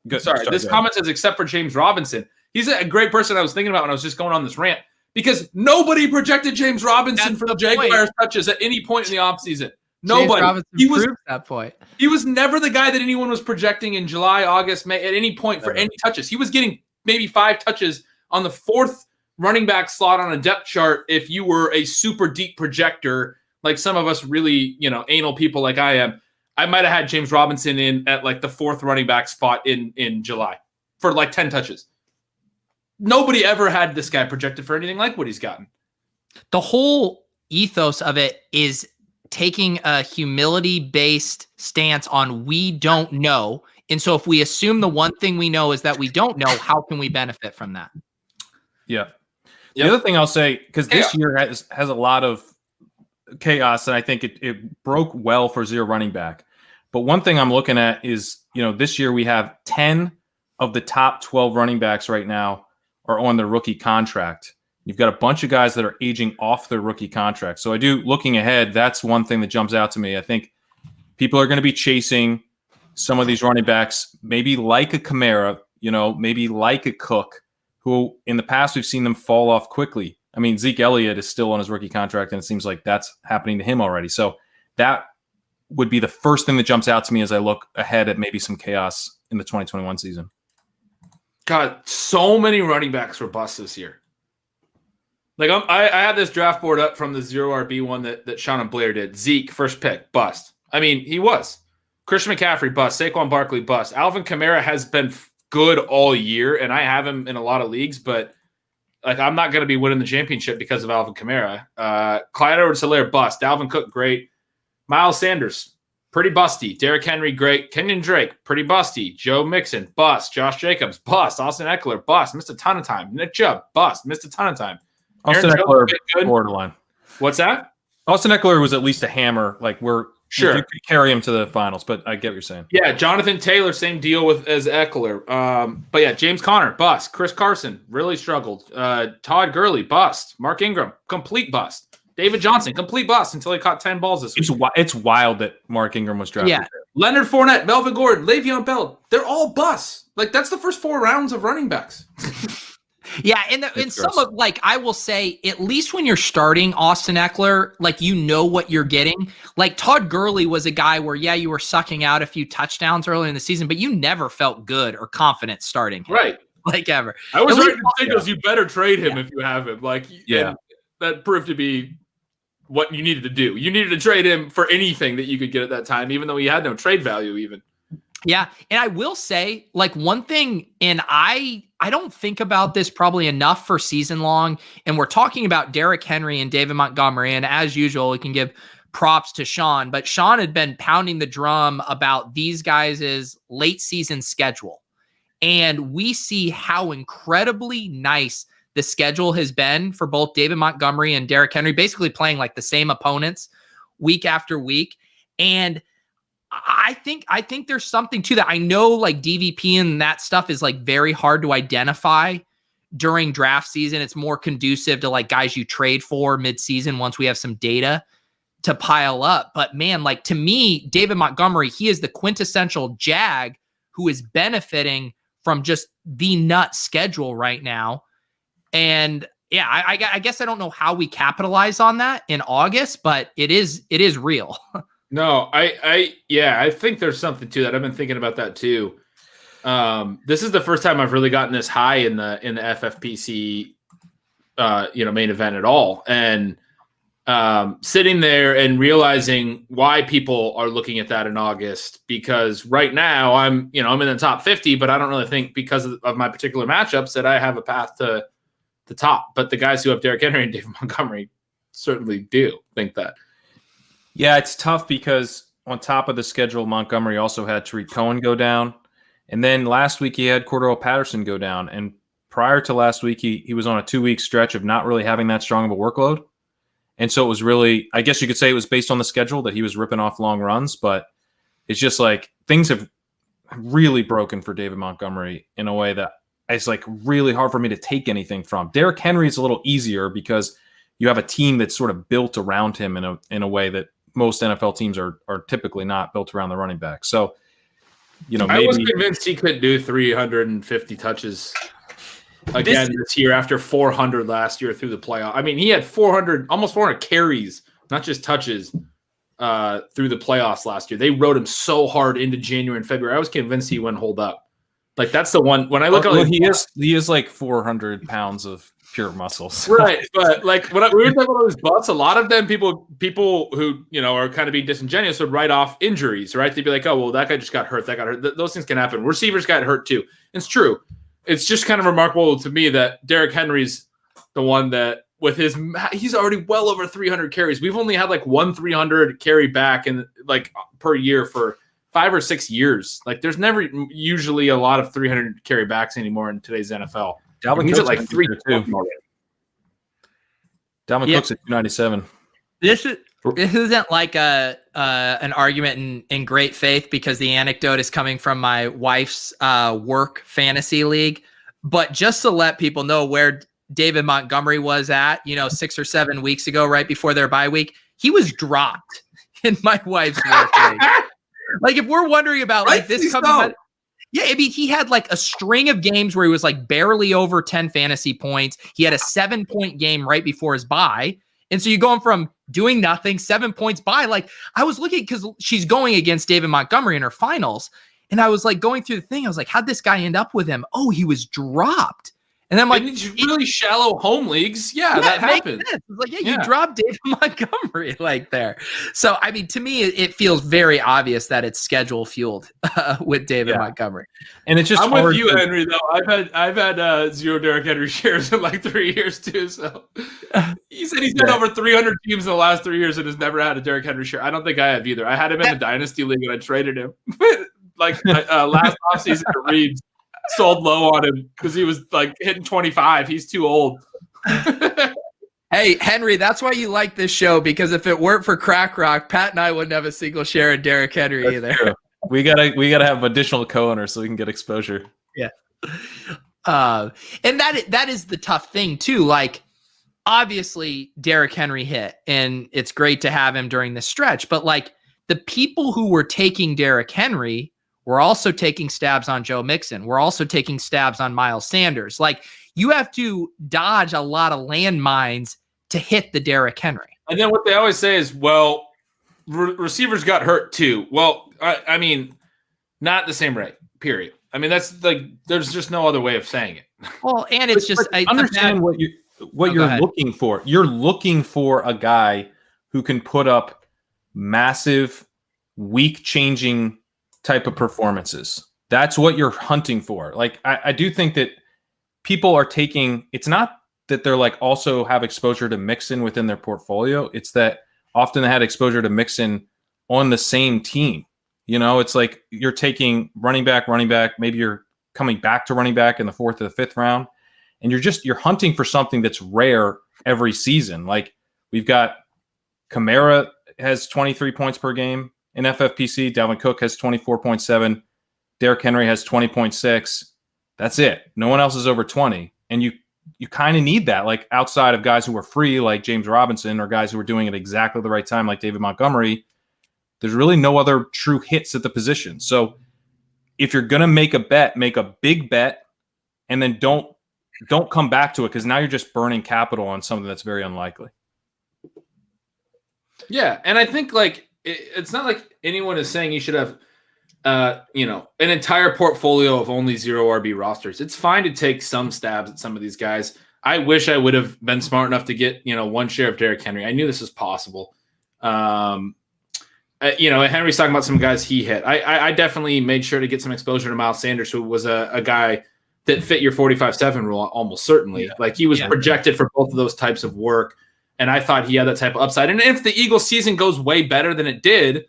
Speaker 3: This comment says, except for James Robinson. He's a great person I was thinking about when I was just going on this rant, because nobody projected James Robinson for the Jaguars touches at any point in the offseason. Nobody. He was
Speaker 1: that point.
Speaker 3: He was never the guy that anyone was projecting in July, August, May, at any point for any touches. He was getting maybe 5 touches on the 4th running back slot on a depth chart if you were a super deep projector, like some of us really, anal people like I am. I might have had James Robinson in at like the 4th running back spot in July for like 10 touches. Nobody ever had this guy projected for anything like what he's gotten.
Speaker 1: The whole ethos of it is taking a humility-based stance on we don't know. And so if we assume the one thing we know is that we don't know, how can we benefit from that?
Speaker 2: Yeah. The other thing I'll say, because this year has a lot of chaos, and I think it broke well for zero running back. But one thing I'm looking at is, this year we have 10 of the top 12 running backs right now are on their rookie contract. You've got a bunch of guys that are aging off their rookie contract. So looking ahead, that's one thing that jumps out to me. I think people are going to be chasing some of these running backs, maybe like a Kamara, maybe like a Cook, who in the past we've seen them fall off quickly. I mean, Zeke Elliott is still on his rookie contract, and it seems like that's happening to him already. So that would be the first thing that jumps out to me as I look ahead at maybe some chaos in the 2021 season.
Speaker 3: God, so many running backs were busts this year. Like I had this draft board up from the 0RB one that Sean and Blair did. Zeke, first pick, bust. I mean, he was. Christian McCaffrey, bust. Saquon Barkley, bust. Alvin Kamara has been good all year, and I have him in a lot of leagues, but like I'm not going to be winning the championship because of Alvin Kamara. Clyde Edwards-Helaire, bust. Dalvin Cook, great. Miles Sanders, pretty busty. Derrick Henry, great. Kenyon Drake, pretty busty. Joe Mixon, bust. Josh Jacobs, bust. Austin Eckler, bust. Missed a ton of time. Nick Chubb, bust. Missed a ton of time.
Speaker 2: Austin Eckler, borderline.
Speaker 3: What's that?
Speaker 2: Austin Eckler was at least a hammer. Like
Speaker 3: sure,
Speaker 2: you could carry him to the finals, but I get what you're saying.
Speaker 3: Yeah, Jonathan Taylor, same deal as Eckler. But yeah, James Conner, bust. Chris Carson, really struggled. Todd Gurley, bust. Mark Ingram, complete bust. David Johnson, complete bust until he caught 10 balls this week.
Speaker 2: It's wild that Mark Ingram was drafted.
Speaker 1: Yeah.
Speaker 3: Leonard Fournette, Melvin Gordon, Le'Veon Bell, they're all busts. Like, that's the first 4 rounds of running backs.
Speaker 1: Yeah, and some of, like, I will say, at least when you're starting Austin Eckler, like, what you're getting. Like, Todd Gurley was a guy where, you were sucking out a few touchdowns early in the season, but you never felt good or confident starting him.
Speaker 3: Right.
Speaker 1: Like, ever.
Speaker 3: I was writing signals, you better trade him if you have him. Like, that proved to be what you needed to do. You needed to trade him for anything that you could get at that time, even though he had no trade value even.
Speaker 1: Yeah, and I will say, like, one thing, and I don't think about this probably enough for season long, and we're talking about Derrick Henry and David Montgomery, and as usual, we can give props to Sean, but Sean had been pounding the drum about these guys' late season schedule, and we see how incredibly nice the schedule has been for both David Montgomery and Derrick Henry, basically playing like the same opponents week after week, and I think there's something to that. I know like DVP and that stuff is like very hard to identify during draft season. It's more conducive to like guys you trade for mid-season once we have some data to pile up. But man, like to me, David Montgomery, he is the quintessential Jag who is benefiting from just the nut schedule right now. And yeah, I guess I don't know how we capitalize on that in August, but it is real.
Speaker 3: No, I think there's something to that. I've been thinking about that too. This is the first time I've really gotten this high in the FFPC, main event at all. And sitting there and realizing why people are looking at that in August, because right now I'm in the top 50, but I don't really think because of my particular matchups that I have a path to the top. But the guys who have Derrick Henry and David Montgomery certainly do think that.
Speaker 2: Yeah, it's tough because on top of the schedule, Montgomery also had Tariq Cohen go down. And then last week he had Cordell Patterson go down. And prior to last week, he was on a 2-week stretch of not really having that strong of a workload. And so it was really, I guess you could say it was based on the schedule that he was ripping off long runs. But it's just like things have really broken for David Montgomery in a way that it's like really hard for me to take anything from. Derrick Henry is a little easier because you have a team that's sort of built around him in a way that most NFL teams are typically not built around the running back. So, maybe
Speaker 3: I was convinced he could do 350 touches again this year after 400 last year through the playoff. I mean, he had almost 400 carries, not just touches, through the playoffs last year. They rode him so hard into January and February. I was convinced he wouldn't hold up. Like that's the one when I look at
Speaker 2: he is like 400 pounds of pure muscles.
Speaker 3: Right. But like when we were talking about those butts, a lot of them people who, are kind of being disingenuous would write off injuries, right? They'd be like, oh, well, that guy just got hurt. That got hurt. Those things can happen. Receivers got hurt too. It's true. It's just kind of remarkable to me that Derrick Henry's the one that with he's already well over 300 carries. We've only had like 300 carry back in like per year for 5 or 6 years. Like there's never usually a lot of 300 carry backs anymore in today's NFL.
Speaker 2: Dalvin
Speaker 3: He's
Speaker 2: Cook's
Speaker 3: at like 3
Speaker 2: too. Dalvin Cook's at 297.
Speaker 1: This isn't like an argument in great faith because the anecdote is coming from my wife's work fantasy league. But just to let people know where David Montgomery was at, 6 or 7 weeks ago, right before their bye week, he was dropped in my wife's work league. Like if we're wondering about like this coming. Yeah, I mean, he had like a string of games where he was like barely over 10 fantasy points. He had a 7-point game right before his bye. And so you're going from doing nothing, 7 points by. Like I was looking because she's going against David Montgomery in her finals. And I was like going through the thing. I was like, how'd this guy end up with him? Oh, he was dropped. And then I'm like,
Speaker 3: it's really shallow home leagues. Yeah, that happens.
Speaker 1: Like, you dropped David Montgomery like there. So, I mean, to me, it feels very obvious that it's schedule fueled with David Montgomery.
Speaker 2: And it's just
Speaker 3: I'm with you, Henry, though. I've had 0 Derrick Henry shares in like 3 years, too. So he said he's been over 300 teams in the last 3 years and has never had a Derrick Henry share. I don't think I have either. I had him in the Dynasty League and I traded him. Like last offseason at Reeves. Sold low on him because he was like hitting 25. He's too old.
Speaker 1: Hey, Henry, that's why you like this show, because if it weren't for Crack Rock, Pat and I wouldn't have a single share in Derrick Henry either.
Speaker 2: True. We gotta have additional co-owners so we can get exposure.
Speaker 1: Yeah. And that is the tough thing too. Like obviously Derrick Henry hit and it's great to have him during this stretch, but like the people who were taking Derrick Henry we're also taking stabs on Joe Mixon. We're also taking stabs on Miles Sanders. Like you have to dodge a lot of landmines to hit the Derrick Henry.
Speaker 3: And then what they always say is, well, receivers got hurt too. Well, I mean, not the same rate, period. I mean, that's like, there's just no other way of saying it.
Speaker 1: Well, and it's just,
Speaker 2: I understand what you're looking for. You're looking for a guy who can put up massive, week-changing type of performances. That's what you're hunting for. Like, I do think that people are taking, it's not that they're like also have exposure to Mixon within their portfolio. It's that often they had exposure to Mixon on the same team. It's like you're taking running back, maybe you're coming back to running back in the 4th or the 5th round. And you're hunting for something that's rare every season. Like we've got Kamara has 23 points per game. in FFPC. Dalvin Cook has 24.7. Derrick Henry has 20.6. That's it. No one else is over 20. And you kind of need that, like outside of guys who are free, like James Robinson, or guys who are doing it exactly the right time, like David Montgomery. There's really no other true hits at the position. So if you're going to make a bet, make a big bet, and then don't come back to it, because now you're just burning capital on something that's very unlikely.
Speaker 3: Yeah, and I think like it's not like anyone is saying you should have an entire portfolio of only 0 RB rosters. It's fine to take some stabs at some of these guys. I wish I would have been smart enough to get, one share of Derrick Henry. I knew this was possible. Henry's talking about some guys he hit. I definitely made sure to get some exposure to Miles Sanders, who was a guy that fit your 45-7 rule almost certainly. Yeah. Like he was projected for both of those types of work. And I thought he had that type of upside. And if the Eagles season goes way better than it did,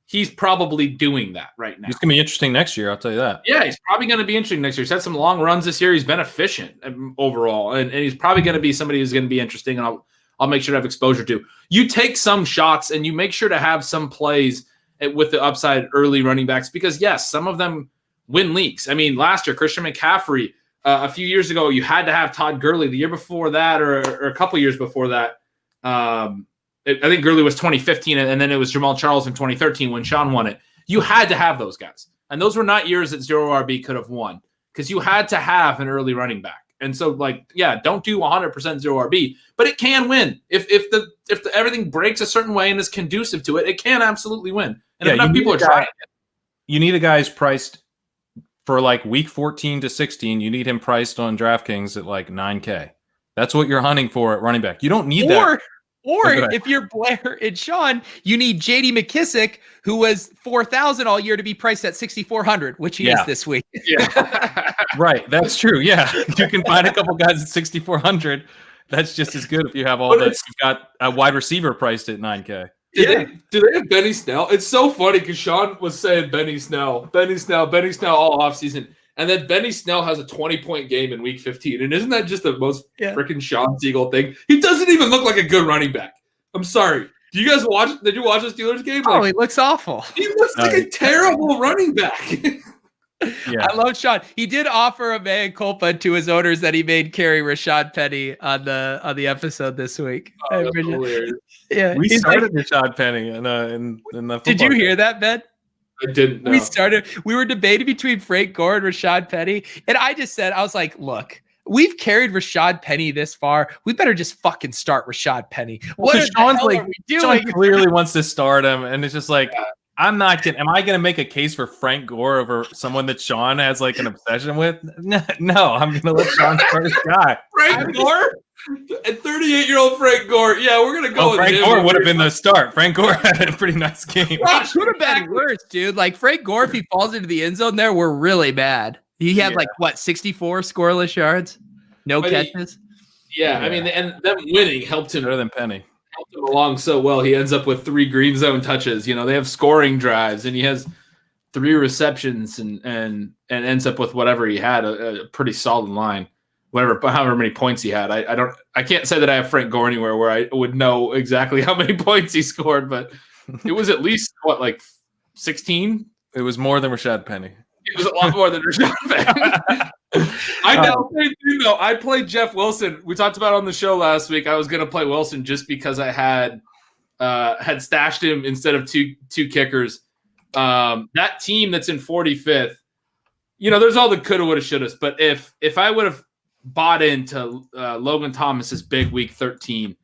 Speaker 3: he's probably doing that right now.
Speaker 2: He's going to be interesting next year, I'll tell you that.
Speaker 3: Yeah, he's probably going to be interesting next year. He's had some long runs this year. He's been efficient overall. And he's probably going to be somebody who's going to be interesting, and I'll make sure to have exposure to. You take some shots, and you make sure to have some plays with the upside early running backs, because, yes, some of them win leagues. I mean, last year, Christian McCaffrey, a few years ago, you had to have Todd Gurley. The year before that, or a couple years before that, I think Gurley was 2015, and then it was Jamal Charles in 2013 when Sean won it. You had to have those guys. And those were not years that 0 RB could have won, because you had to have an early running back. And so, don't do 100% 0 RB, but it can win. If everything breaks a certain way and is conducive to it, it can absolutely win. And if enough people are trying it.
Speaker 2: You need a guy who's priced for week 14 to 16. You need him priced on DraftKings at $9K. That's what you're hunting for at running back. You don't need that.
Speaker 1: Or if you're Blair and Sean, you need J.D. McKissick, who was 4,000 all year, to be priced at 6,400, which he is this week.
Speaker 3: Yeah,
Speaker 2: right. That's true. Yeah, you can find a couple guys at 6,400. That's just as good if you have all that. You've got a wide receiver priced at 9K.
Speaker 3: Do they have Benny Snell? It's so funny because Sean was saying Benny Snell all offseason. And then Benny Snell has a 20-point game in week 15. And isn't that just the most freaking Sean Siegel thing? He doesn't even look like a good running back. I'm sorry. Do you guys watch? Did you watch the Steelers game?
Speaker 1: He looks awful.
Speaker 3: He looks like a terrible running back.
Speaker 1: I love Sean. He did offer a mea culpa to his owners that he made carry Rashad Penny on the episode this week.
Speaker 3: Oh, that's hilarious.
Speaker 2: Yeah, we started Rashad Penny in the football.
Speaker 1: Did you hear that, Ben?
Speaker 3: I didn't know.
Speaker 1: We were debating between Frank Gore and Rashad Penny. And I just said, I was like, look, we've carried Rashad Penny this far. We better just fucking start Rashad Penny. What the hell are we doing?
Speaker 2: Sean clearly wants to start him. And it's just am I going to make a case for Frank Gore over someone that Sean has an obsession with? No, I'm going to let Sean start his guy.
Speaker 3: Frank Gore? And 38-year-old Frank Gore. Yeah, we're going to go with
Speaker 2: Frank Gore would have been the start. Frank Gore had a pretty nice game.
Speaker 1: It could have been worse, dude. Frank Gore, if he falls into the end zone there, we're really bad. He had 64 scoreless yards? No catches?
Speaker 3: I mean, and them winning helped him.
Speaker 2: Better than Penny.
Speaker 3: Helped him along so well. He ends up with 3 green zone touches. They have scoring drives, and he has 3 receptions and ends up with whatever he had, a pretty solid line. However many points he had. I can't say that I have Frank Gore anywhere where I would know exactly how many points he scored, but it was at least 16?
Speaker 2: It was more than Rashad Penny.
Speaker 3: It was a lot more than Rashad Penny. I played Jeff Wilson. We talked about it on the show last week. I was going to play Wilson just because I had stashed him instead of two kickers. That team that's in 45th, there's all the coulda, woulda, shouldas. But if I would have bought into Logan Thomas's big week 13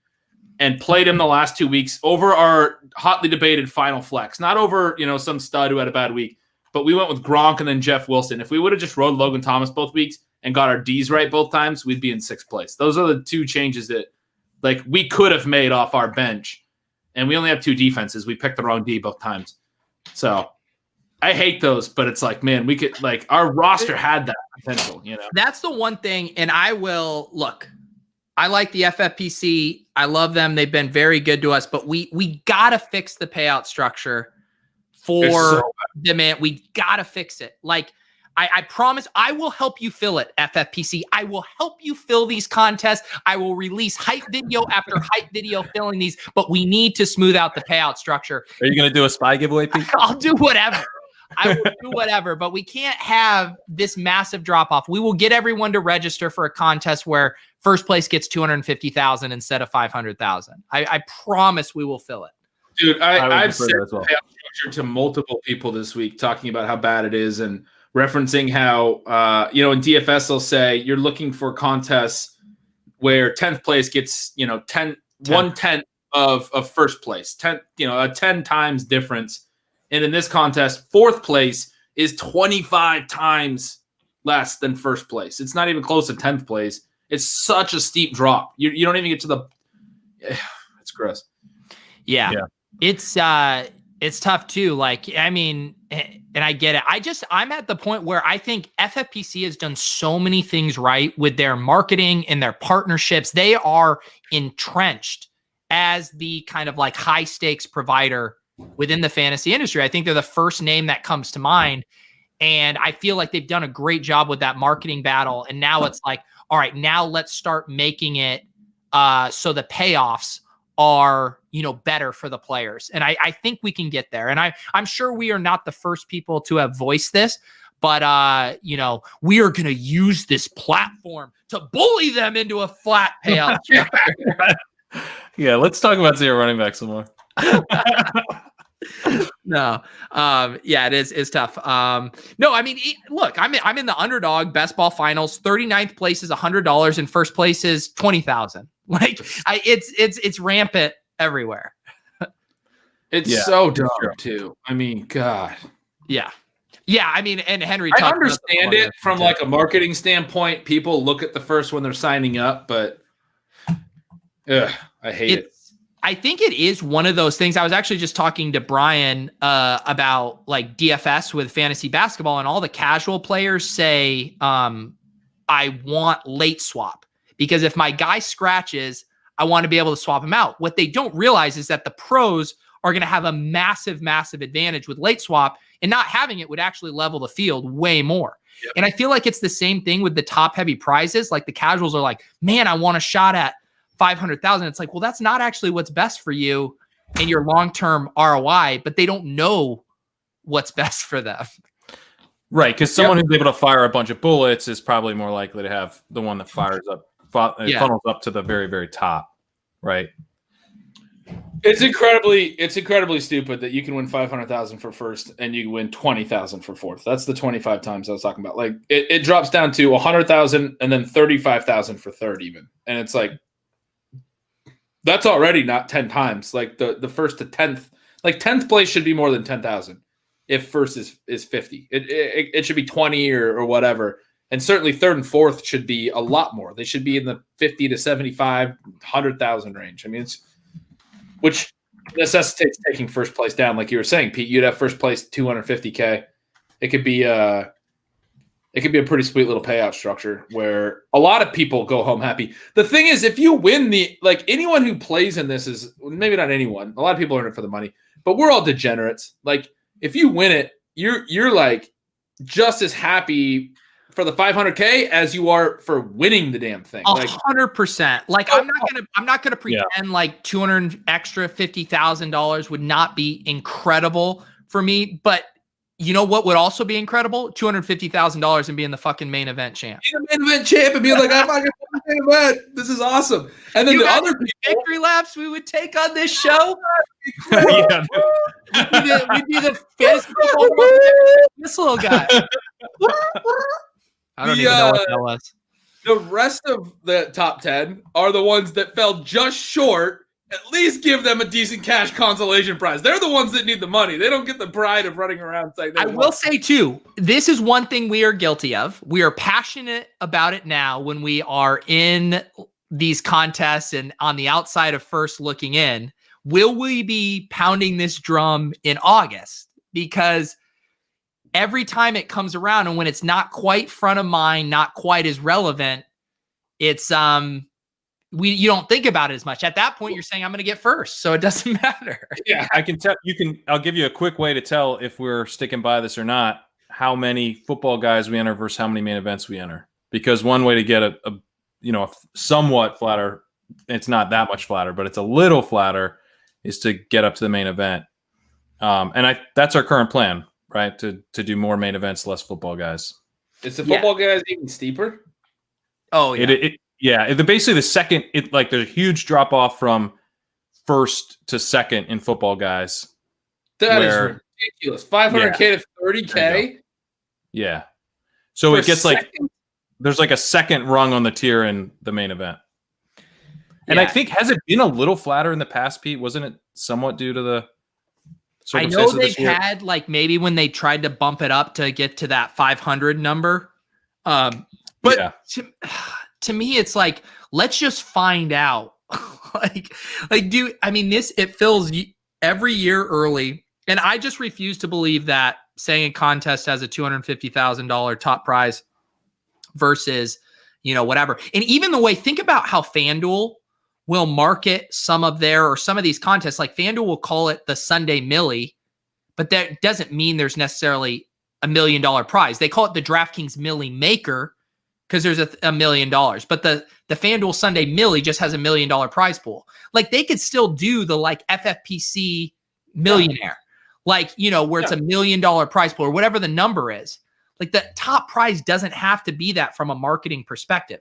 Speaker 3: and played him the last 2 weeks over our hotly debated final flex, not over some stud who had a bad week, but we went with Gronk and then Jeff Wilson. If we would have just rode Logan Thomas both weeks and got our D's right both times, we'd be in 6th place. Those are the 2 changes that we could have made off our bench, and we only have 2 defenses. We picked the wrong D both times, so I hate those, but it's man, we could our roster had that potential,
Speaker 1: That's the one thing, and I will look. I like the FFPC. I love them. They've been very good to us, but we gotta fix the payout structure for demand. We gotta fix it. I promise I will help you fill it, FFPC. I will help you fill these contests. I will release hype video after hype video filling these, but we need to smooth out the payout structure.
Speaker 2: Are you going to do a spy giveaway, Pete?
Speaker 1: I'll do whatever. I will do whatever, but we can't have this massive drop off. We will get everyone to register for a contest where first place gets 250,000 instead of 500,000. I promise we will fill it.
Speaker 3: Dude, I've said
Speaker 2: as well.
Speaker 3: payout structure to multiple people this week, talking about how bad it is and referencing how, in DFS, they'll say you're looking for contests where 10th place gets, 1/10 of first place, 10, a 10 times difference. And in this contest, fourth place is 25 times less than first place. It's not even close to 10th place. It's such a steep drop. You don't even get to the, it's gross.
Speaker 1: Yeah. It's tough too. Like, I mean, and I get it. I'm at the point where I think FFPC has done so many things right with their marketing and their partnerships. They are entrenched as the kind of like high stakes provider within the fantasy industry. I think they're the first name that comes to mind. And I feel like they've done a great job with that marketing battle. And now it's like, all right, now let's start making it so the payoffs are, better for the players. And I think we can get there. And I'm sure we are not the first people to have voiced this, but, we are going to use this platform to bully them into a flat payout.
Speaker 2: Yeah, let's talk about zero running back some more.
Speaker 1: No. It's tough. No, I mean, look, I'm in the underdog best ball finals. 39th place is $100 and first place is 20,000. Like it's rampant everywhere.
Speaker 3: It's so dumb too. I mean, God.
Speaker 1: Yeah. Yeah. I mean, and Henry,
Speaker 3: I understand it from like a marketing standpoint. People look at the first when they're signing up, but I hate it.
Speaker 1: I think it is one of those things. I was actually just talking to Brian about like DFS with fantasy basketball, and all the casual players say, I want late swap because if my guy scratches, I want to be able to swap him out. What they don't realize is that the pros are going to have a massive, massive advantage with late swap, and not having it would actually level the field way more. Yep. And I feel like it's the same thing with the top heavy prizes. Like the casuals are like, man, I want a shot at 500,000. It's like, well, that's not actually what's best for you in your long-term ROI, but they don't know what's best for them.
Speaker 2: Right. Because someone who's able to fire a bunch of bullets is probably more likely to have the one that fires up, funnels up to the very, very top. Right.
Speaker 3: It's incredibly stupid that you can win 500,000 for first and you win 20,000 for fourth. That's the 25 times I was talking about. Like it drops down to 100,000 and then 35,000 for third even. And it's like, that's already not 10 times. Like the first to 10th, like 10th place should be more than 10,000 if first is 50. It should be 20 or whatever. And certainly third and fourth should be a lot more. They should be in the 50 to 75, 100,000 range. I mean, which necessitates taking first place down. Like you were saying, Pete, you'd have first place 250K. It could be a pretty sweet little payout structure where a lot of people go home happy. The thing is, if you win anyone who plays in this is maybe not anyone. A lot of people are in it for the money, but we're all degenerates. Like if you win it, you're like just as happy for the 500K as you are for winning the damn thing.
Speaker 1: 100%. Like I'm not gonna pretend like $250,000 would not be incredible for me, but you know what would also be incredible? $250,000 and being the fucking main event champ.
Speaker 3: Be the main event champ and be like, I'm not gonna main event. This is awesome. And then the other
Speaker 1: victory laps we would take on this show. We'd be the fantasy football this little guy. I don't even know what that was.
Speaker 3: The rest of the top 10 are the ones that fell just short. At least give them a decent cash consolation prize. They're the ones that need the money. They don't get the pride of running around saying
Speaker 1: I will say, too, this is one thing we are guilty of. We are passionate about it now when we are in these contests and on the outside of first looking in. Will we be pounding this drum in August? Because every time it comes around and when it's not quite front of mind, not quite as relevant, it's you don't think about it as much. At that point, you're saying I'm going to get first, so it doesn't matter.
Speaker 2: Yeah, I can tell. I'll give you a quick way to tell if we're sticking by this or not. how many football guys we enter versus how many main events we enter. Because one way to get a somewhat flatter, it's not that much flatter, but it's a little flatter, is to get up to the main event. And that's our current plan, right? To do more main events, less football guys.
Speaker 3: Is the football guys even steeper?
Speaker 1: Oh yeah.
Speaker 2: Basically the second, there's a huge drop off from first to second in football guys.
Speaker 3: That is ridiculous. 500K to 30K.
Speaker 2: Yeah. So it gets there's like a second rung on the tier in the main event. And I think, has it been a little flatter in the past, Pete? Wasn't it somewhat due to the
Speaker 1: I know they've had maybe when they tried to bump it up to get to that 500 number. But to me, it's let's just find out. It fills every year early. And I just refuse to believe that saying a contest has a $250,000 top prize versus, whatever. And even the way, think about how FanDuel will market some of these contests. Like FanDuel will call it the Sunday Millie, but that doesn't mean there's necessarily $1 million prize. They call it the DraftKings Millie Maker because there's $1 million. But the FanDuel Sunday Millie just has $1 million prize pool. They could still do the FFPC millionaire, where it's $1 million prize pool or whatever the number is. The top prize doesn't have to be that from a marketing perspective.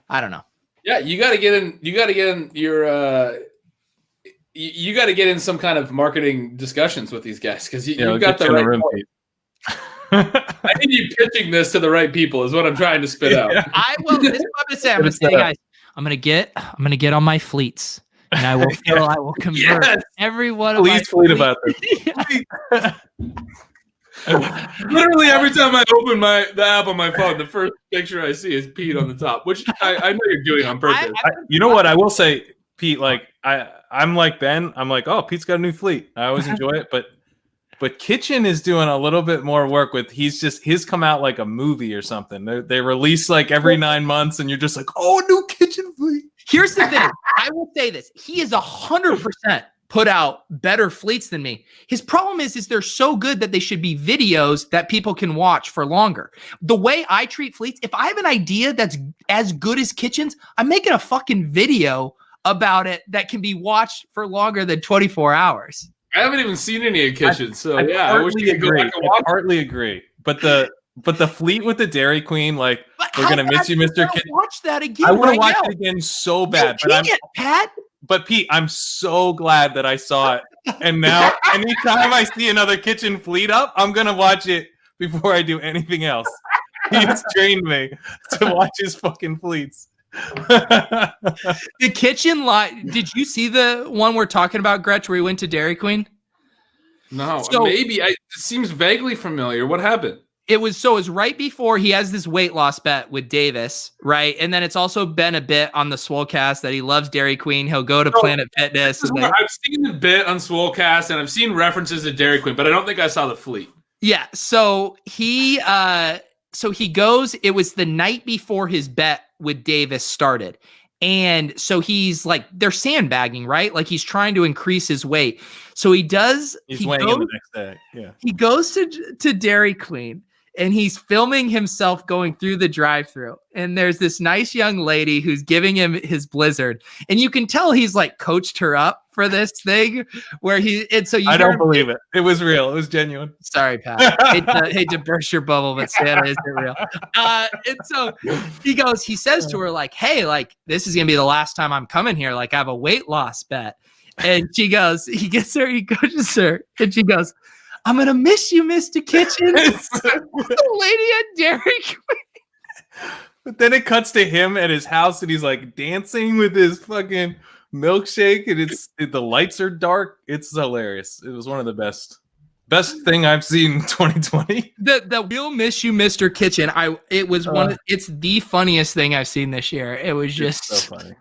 Speaker 1: I don't know.
Speaker 3: Yeah, you got to get in. You got to get in your. You got to get in some kind of marketing discussions with these guys because you've got the right. I need you pitching this to the right people. Is what I'm trying to spit out.
Speaker 1: I will. This is what I'm going to say. I'm going to say, guys, I'm going to get on my fleets, and I will convert every one of my fleets.
Speaker 2: Please tweet about this.
Speaker 3: Literally every time I open the app on my phone, the first picture I see is Pete on the top, which I know you're doing on purpose.
Speaker 2: You know what? I will say, Pete, I'm like Ben. I'm like, oh, Pete's got a new fleet. I always enjoy it, but Kitchen is doing a little bit more work with. His come out like a movie or something. They release every 9 months, and you're just like, oh, a new Kitchen fleet.
Speaker 1: Here's the thing. I will say this: he is 100% put out better fleets than me. His problem is they're so good that they should be videos that people can watch for longer. The way I treat fleets, if I have an idea that's as good as Kitchen's, I'm making a fucking video about it that can be watched for longer than 24 hours.
Speaker 3: I haven't even seen any of Kitchen's, so I wish you could go back and watch.
Speaker 2: I partly agree. But the fleet with the Dairy Queen, we're gonna miss you, Mr. Kitchen.
Speaker 1: Watch that again.
Speaker 2: I want to watch it again so bad.
Speaker 1: Pat.
Speaker 2: But Pete, I'm so glad that I saw it. And now anytime I see another Kitchen fleet up, I'm going to watch it before I do anything else. He's trained me to watch his fucking fleets.
Speaker 1: The Kitchen line. Did you see the one we're talking about, Gretch, where he went to Dairy Queen?
Speaker 3: No, maybe. It seems vaguely familiar. What happened?
Speaker 1: It was right before he has this weight loss bet with Davis, right? And then it's also been a bit on the Swolecast that he loves Dairy Queen. He'll go to Planet Fitness.
Speaker 3: I've seen the bit on Swolecast and I've seen references to Dairy Queen, but I don't think I saw the fleet.
Speaker 1: Yeah. So he goes, it was the night before his bet with Davis started. And so he's they're sandbagging, right? He's trying to increase his weight. So he does.
Speaker 2: He's weighing in the next day. Yeah.
Speaker 1: He goes to Dairy Queen. And he's filming himself going through the drive-thru. And there's this nice young lady who's giving him his Blizzard. And you can tell he's coached her up for this thing where I
Speaker 2: don't believe it. It was real. It was genuine.
Speaker 1: Sorry, Pat. hate to burst your bubble, but Santa isn't real. And so he says to her hey, this is going to be the last time I'm coming here. I have a weight loss bet. And she goes, he coaches her. And she goes, I'm going to miss you, Mr. Kitchen. The lady at Dairy Queen.
Speaker 2: But then it cuts to him at his house and he's dancing with his fucking milkshake and the lights are dark. It's hilarious. It was one of the best thing I've seen in 2020.
Speaker 1: The we'll miss you, Mr. Kitchen. It's the funniest thing I've seen this year. It was just
Speaker 2: so funny.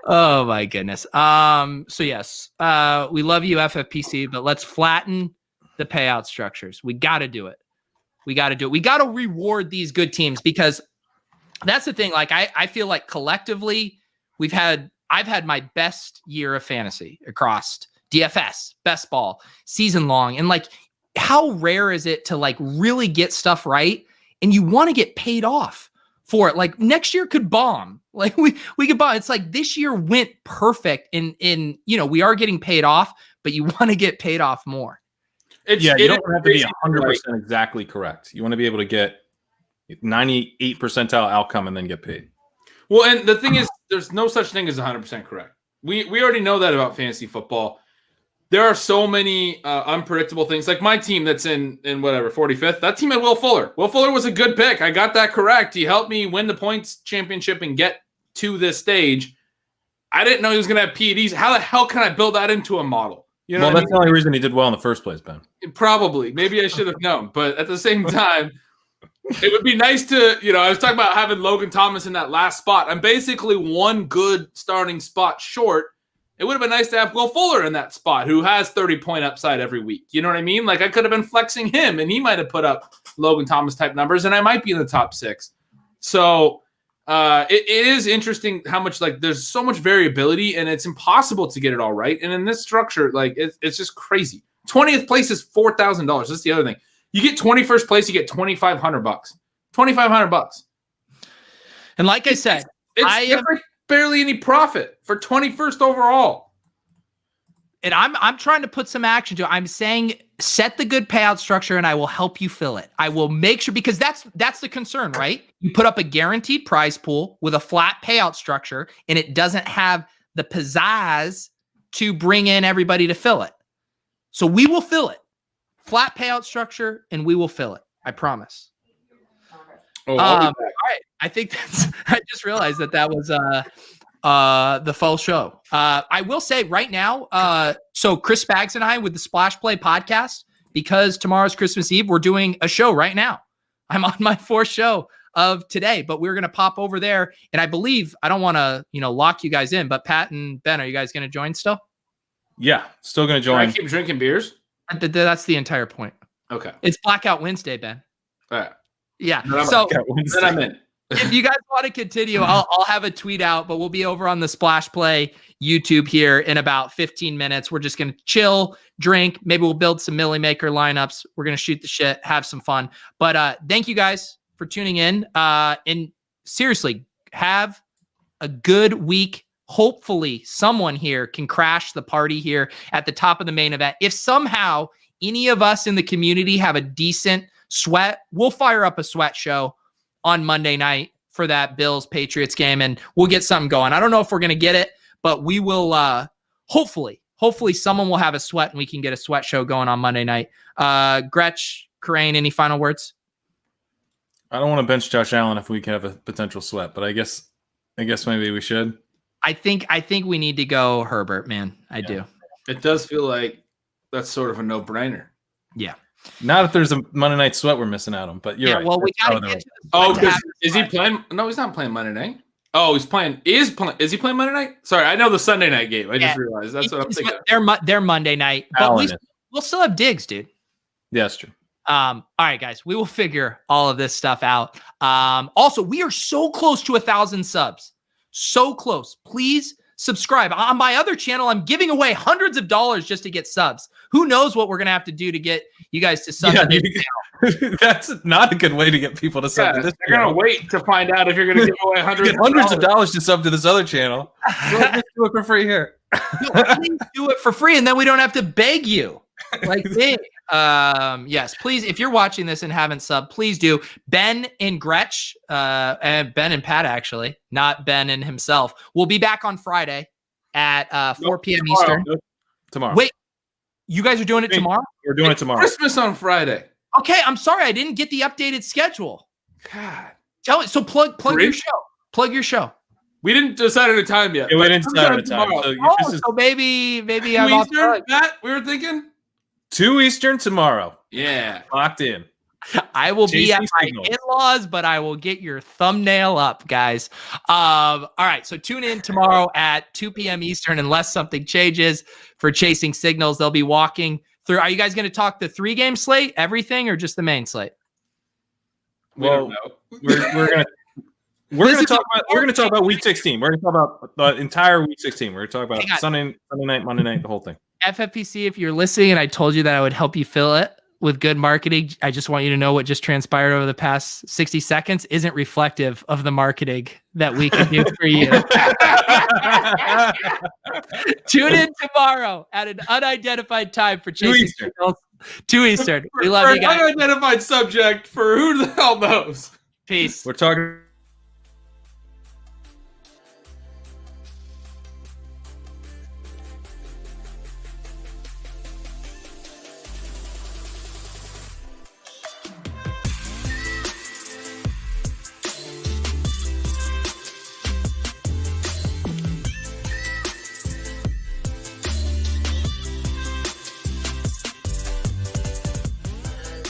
Speaker 1: Oh my goodness. So yes, we love you, FFPC, but let's flatten the payout structures. We got to do it. We got to reward these good teams because that's the thing. I feel collectively I've had my best year of fantasy across DFS, best ball, season long. And how rare is it to like really get stuff right and you want to get paid off for it? Like next year could bomb. Like we could bomb. It's like this year went perfect in we are getting paid off, but you want to get paid off more.
Speaker 2: You don't have to be 100% exactly correct. You want to be able to get 98 percentile outcome and then get paid.
Speaker 3: Well, and the thing is, there's no such thing as 100% correct. We already know that about fantasy football. There are so many unpredictable things. Like my team that's in whatever, 45th, that team had Will Fuller. Will Fuller was a good pick. I got that correct. He helped me win the points championship and get to this stage. I didn't know he was going to have PEDs. How the hell can I build that into a model? You know
Speaker 2: well, that's the only reason he did well in the first place, Ben.
Speaker 3: Probably. Maybe I should have known. But at the same time, it would be nice to, I was talking about having Logan Thomas in that last spot. I'm basically one good starting spot short. It would have been nice to have Will Fuller in that spot who has 30-point upside every week. You know what I mean? Like I could have been flexing him and he might have put up Logan Thomas type numbers and I might be in the top 6. So it is interesting how much there's so much variability and it's impossible to get it all right. And in this structure, it's just crazy. 20th place is $4,000. That's the other thing. You get 21st place, you get $2,500. $2,500.
Speaker 1: And like I said,
Speaker 3: it's barely any profit for 21st overall.
Speaker 1: And I'm trying to put some action to it. I'm saying set the good payout structure and I will help you fill it. I will make sure, because that's the concern, right? You put up a guaranteed prize pool with a flat payout structure and it doesn't have the pizzazz to bring in everybody to fill it. So we will fill it. Flat payout structure and we will fill it. I promise.
Speaker 3: Oh,
Speaker 1: all right. I think I just realized that was the full show. I will say right now, so Chris Spags and I with the Splash Play podcast, because tomorrow's Christmas Eve, we're doing a show right now. I'm on my 4th show of today, but we're going to pop over there. And I believe, I don't want to, lock you guys in, but Pat and Ben, are you guys going to join still?
Speaker 2: Yeah, still going to join.
Speaker 3: Can I keep drinking beers?
Speaker 1: That's the entire point.
Speaker 3: Okay.
Speaker 1: It's Blackout Wednesday, Ben.
Speaker 3: All right.
Speaker 1: Yeah.
Speaker 3: So then I'm in.
Speaker 1: If you guys want to continue, I'll have a tweet out, but we'll be over on the Splash Play YouTube here in about 15 minutes. We're just going to chill, drink. Maybe we'll build some Millie Maker lineups. We're going to shoot the shit, have some fun. But thank you guys for tuning in. And seriously, have a good week. Hopefully someone here can crash the party here at the top of the main event. If somehow any of us in the community have a decent sweat, we'll fire up a sweat show on Monday night for that Bills-Patriots game, and we'll get something going. I don't know if we're going to get it, but we will hopefully someone will have a sweat and we can get a sweat show going on Monday night. Gretch, Kerrane, any final words?
Speaker 2: I don't want to bench Josh Allen if we can have a potential sweat, but I guess maybe we should.
Speaker 1: I think we need to go Herbert, man. I do.
Speaker 3: It does feel like that's sort of a no-brainer.
Speaker 1: Yeah.
Speaker 2: Not if there's a Monday night sweat we're missing out on, but you're right.
Speaker 1: Well, we got to get to
Speaker 3: because is he playing? No, he's not playing Monday night. Oh, he's playing. Is he playing Monday night? Sorry, I know the Sunday night game. I just realized that's what I'm thinking.
Speaker 1: They're Monday night, but we'll still have Diggs, dude.
Speaker 2: Yeah, that's true.
Speaker 1: All right, guys, we will figure all of this stuff out. Also, we are so close to 1,000 subs. So close. Please subscribe. On my other channel, I'm giving away hundreds of dollars just to get subs. Who knows what we're going to have to do to get you guys to sub.
Speaker 2: That's not a good way to get people to sub to this
Speaker 3: They're going to wait to find out if you're going to give away
Speaker 2: hundreds of dollars to sub to this other channel. Just do it for free here.
Speaker 1: Please do it for free, and then we don't have to beg you. Like me. Yes, please, if you're watching this and haven't subbed, please do. Ben and Gretch, and Ben and Pat, actually, not Ben and himself, will be back on Friday at 4 p.m. Eastern.
Speaker 2: Tomorrow.
Speaker 1: Wait, you guys are doing it tomorrow?
Speaker 2: We're doing it tomorrow.
Speaker 3: Christmas on Friday.
Speaker 1: Okay, I'm sorry, I didn't get the updated schedule.
Speaker 3: God.
Speaker 1: Tell it. So plug your show. Plug your show.
Speaker 3: We didn't decide on a time yet.
Speaker 2: Yeah, we didn't decide on a time.
Speaker 1: So maybe I'm off.
Speaker 3: Matt, we were thinking
Speaker 2: 2 Eastern tomorrow.
Speaker 3: Yeah,
Speaker 2: locked in.
Speaker 1: I will be at my in-laws, but I will get your thumbnail up, guys. All right, so tune in tomorrow at 2 p.m. Eastern, unless something changes for Chasing Signals. They'll be walking through. Are you guys going to talk the 3-game slate, everything, or just the main slate?
Speaker 2: Well, we're going to talk about week 16. We're going to talk about the entire week 16. We're going to talk about Sunday night, Monday night, the whole thing.
Speaker 1: FFPC, if you're listening and I told you that I would help you fill it, with good marketing, I just want you to know what just transpired over the past 60 seconds isn't reflective of the marketing that we can do for you. Tune in tomorrow at an unidentified time for Chasing Signals. 2 Eastern. We love you guys.
Speaker 3: Unidentified subject for who the hell knows.
Speaker 1: Peace.
Speaker 2: We're talking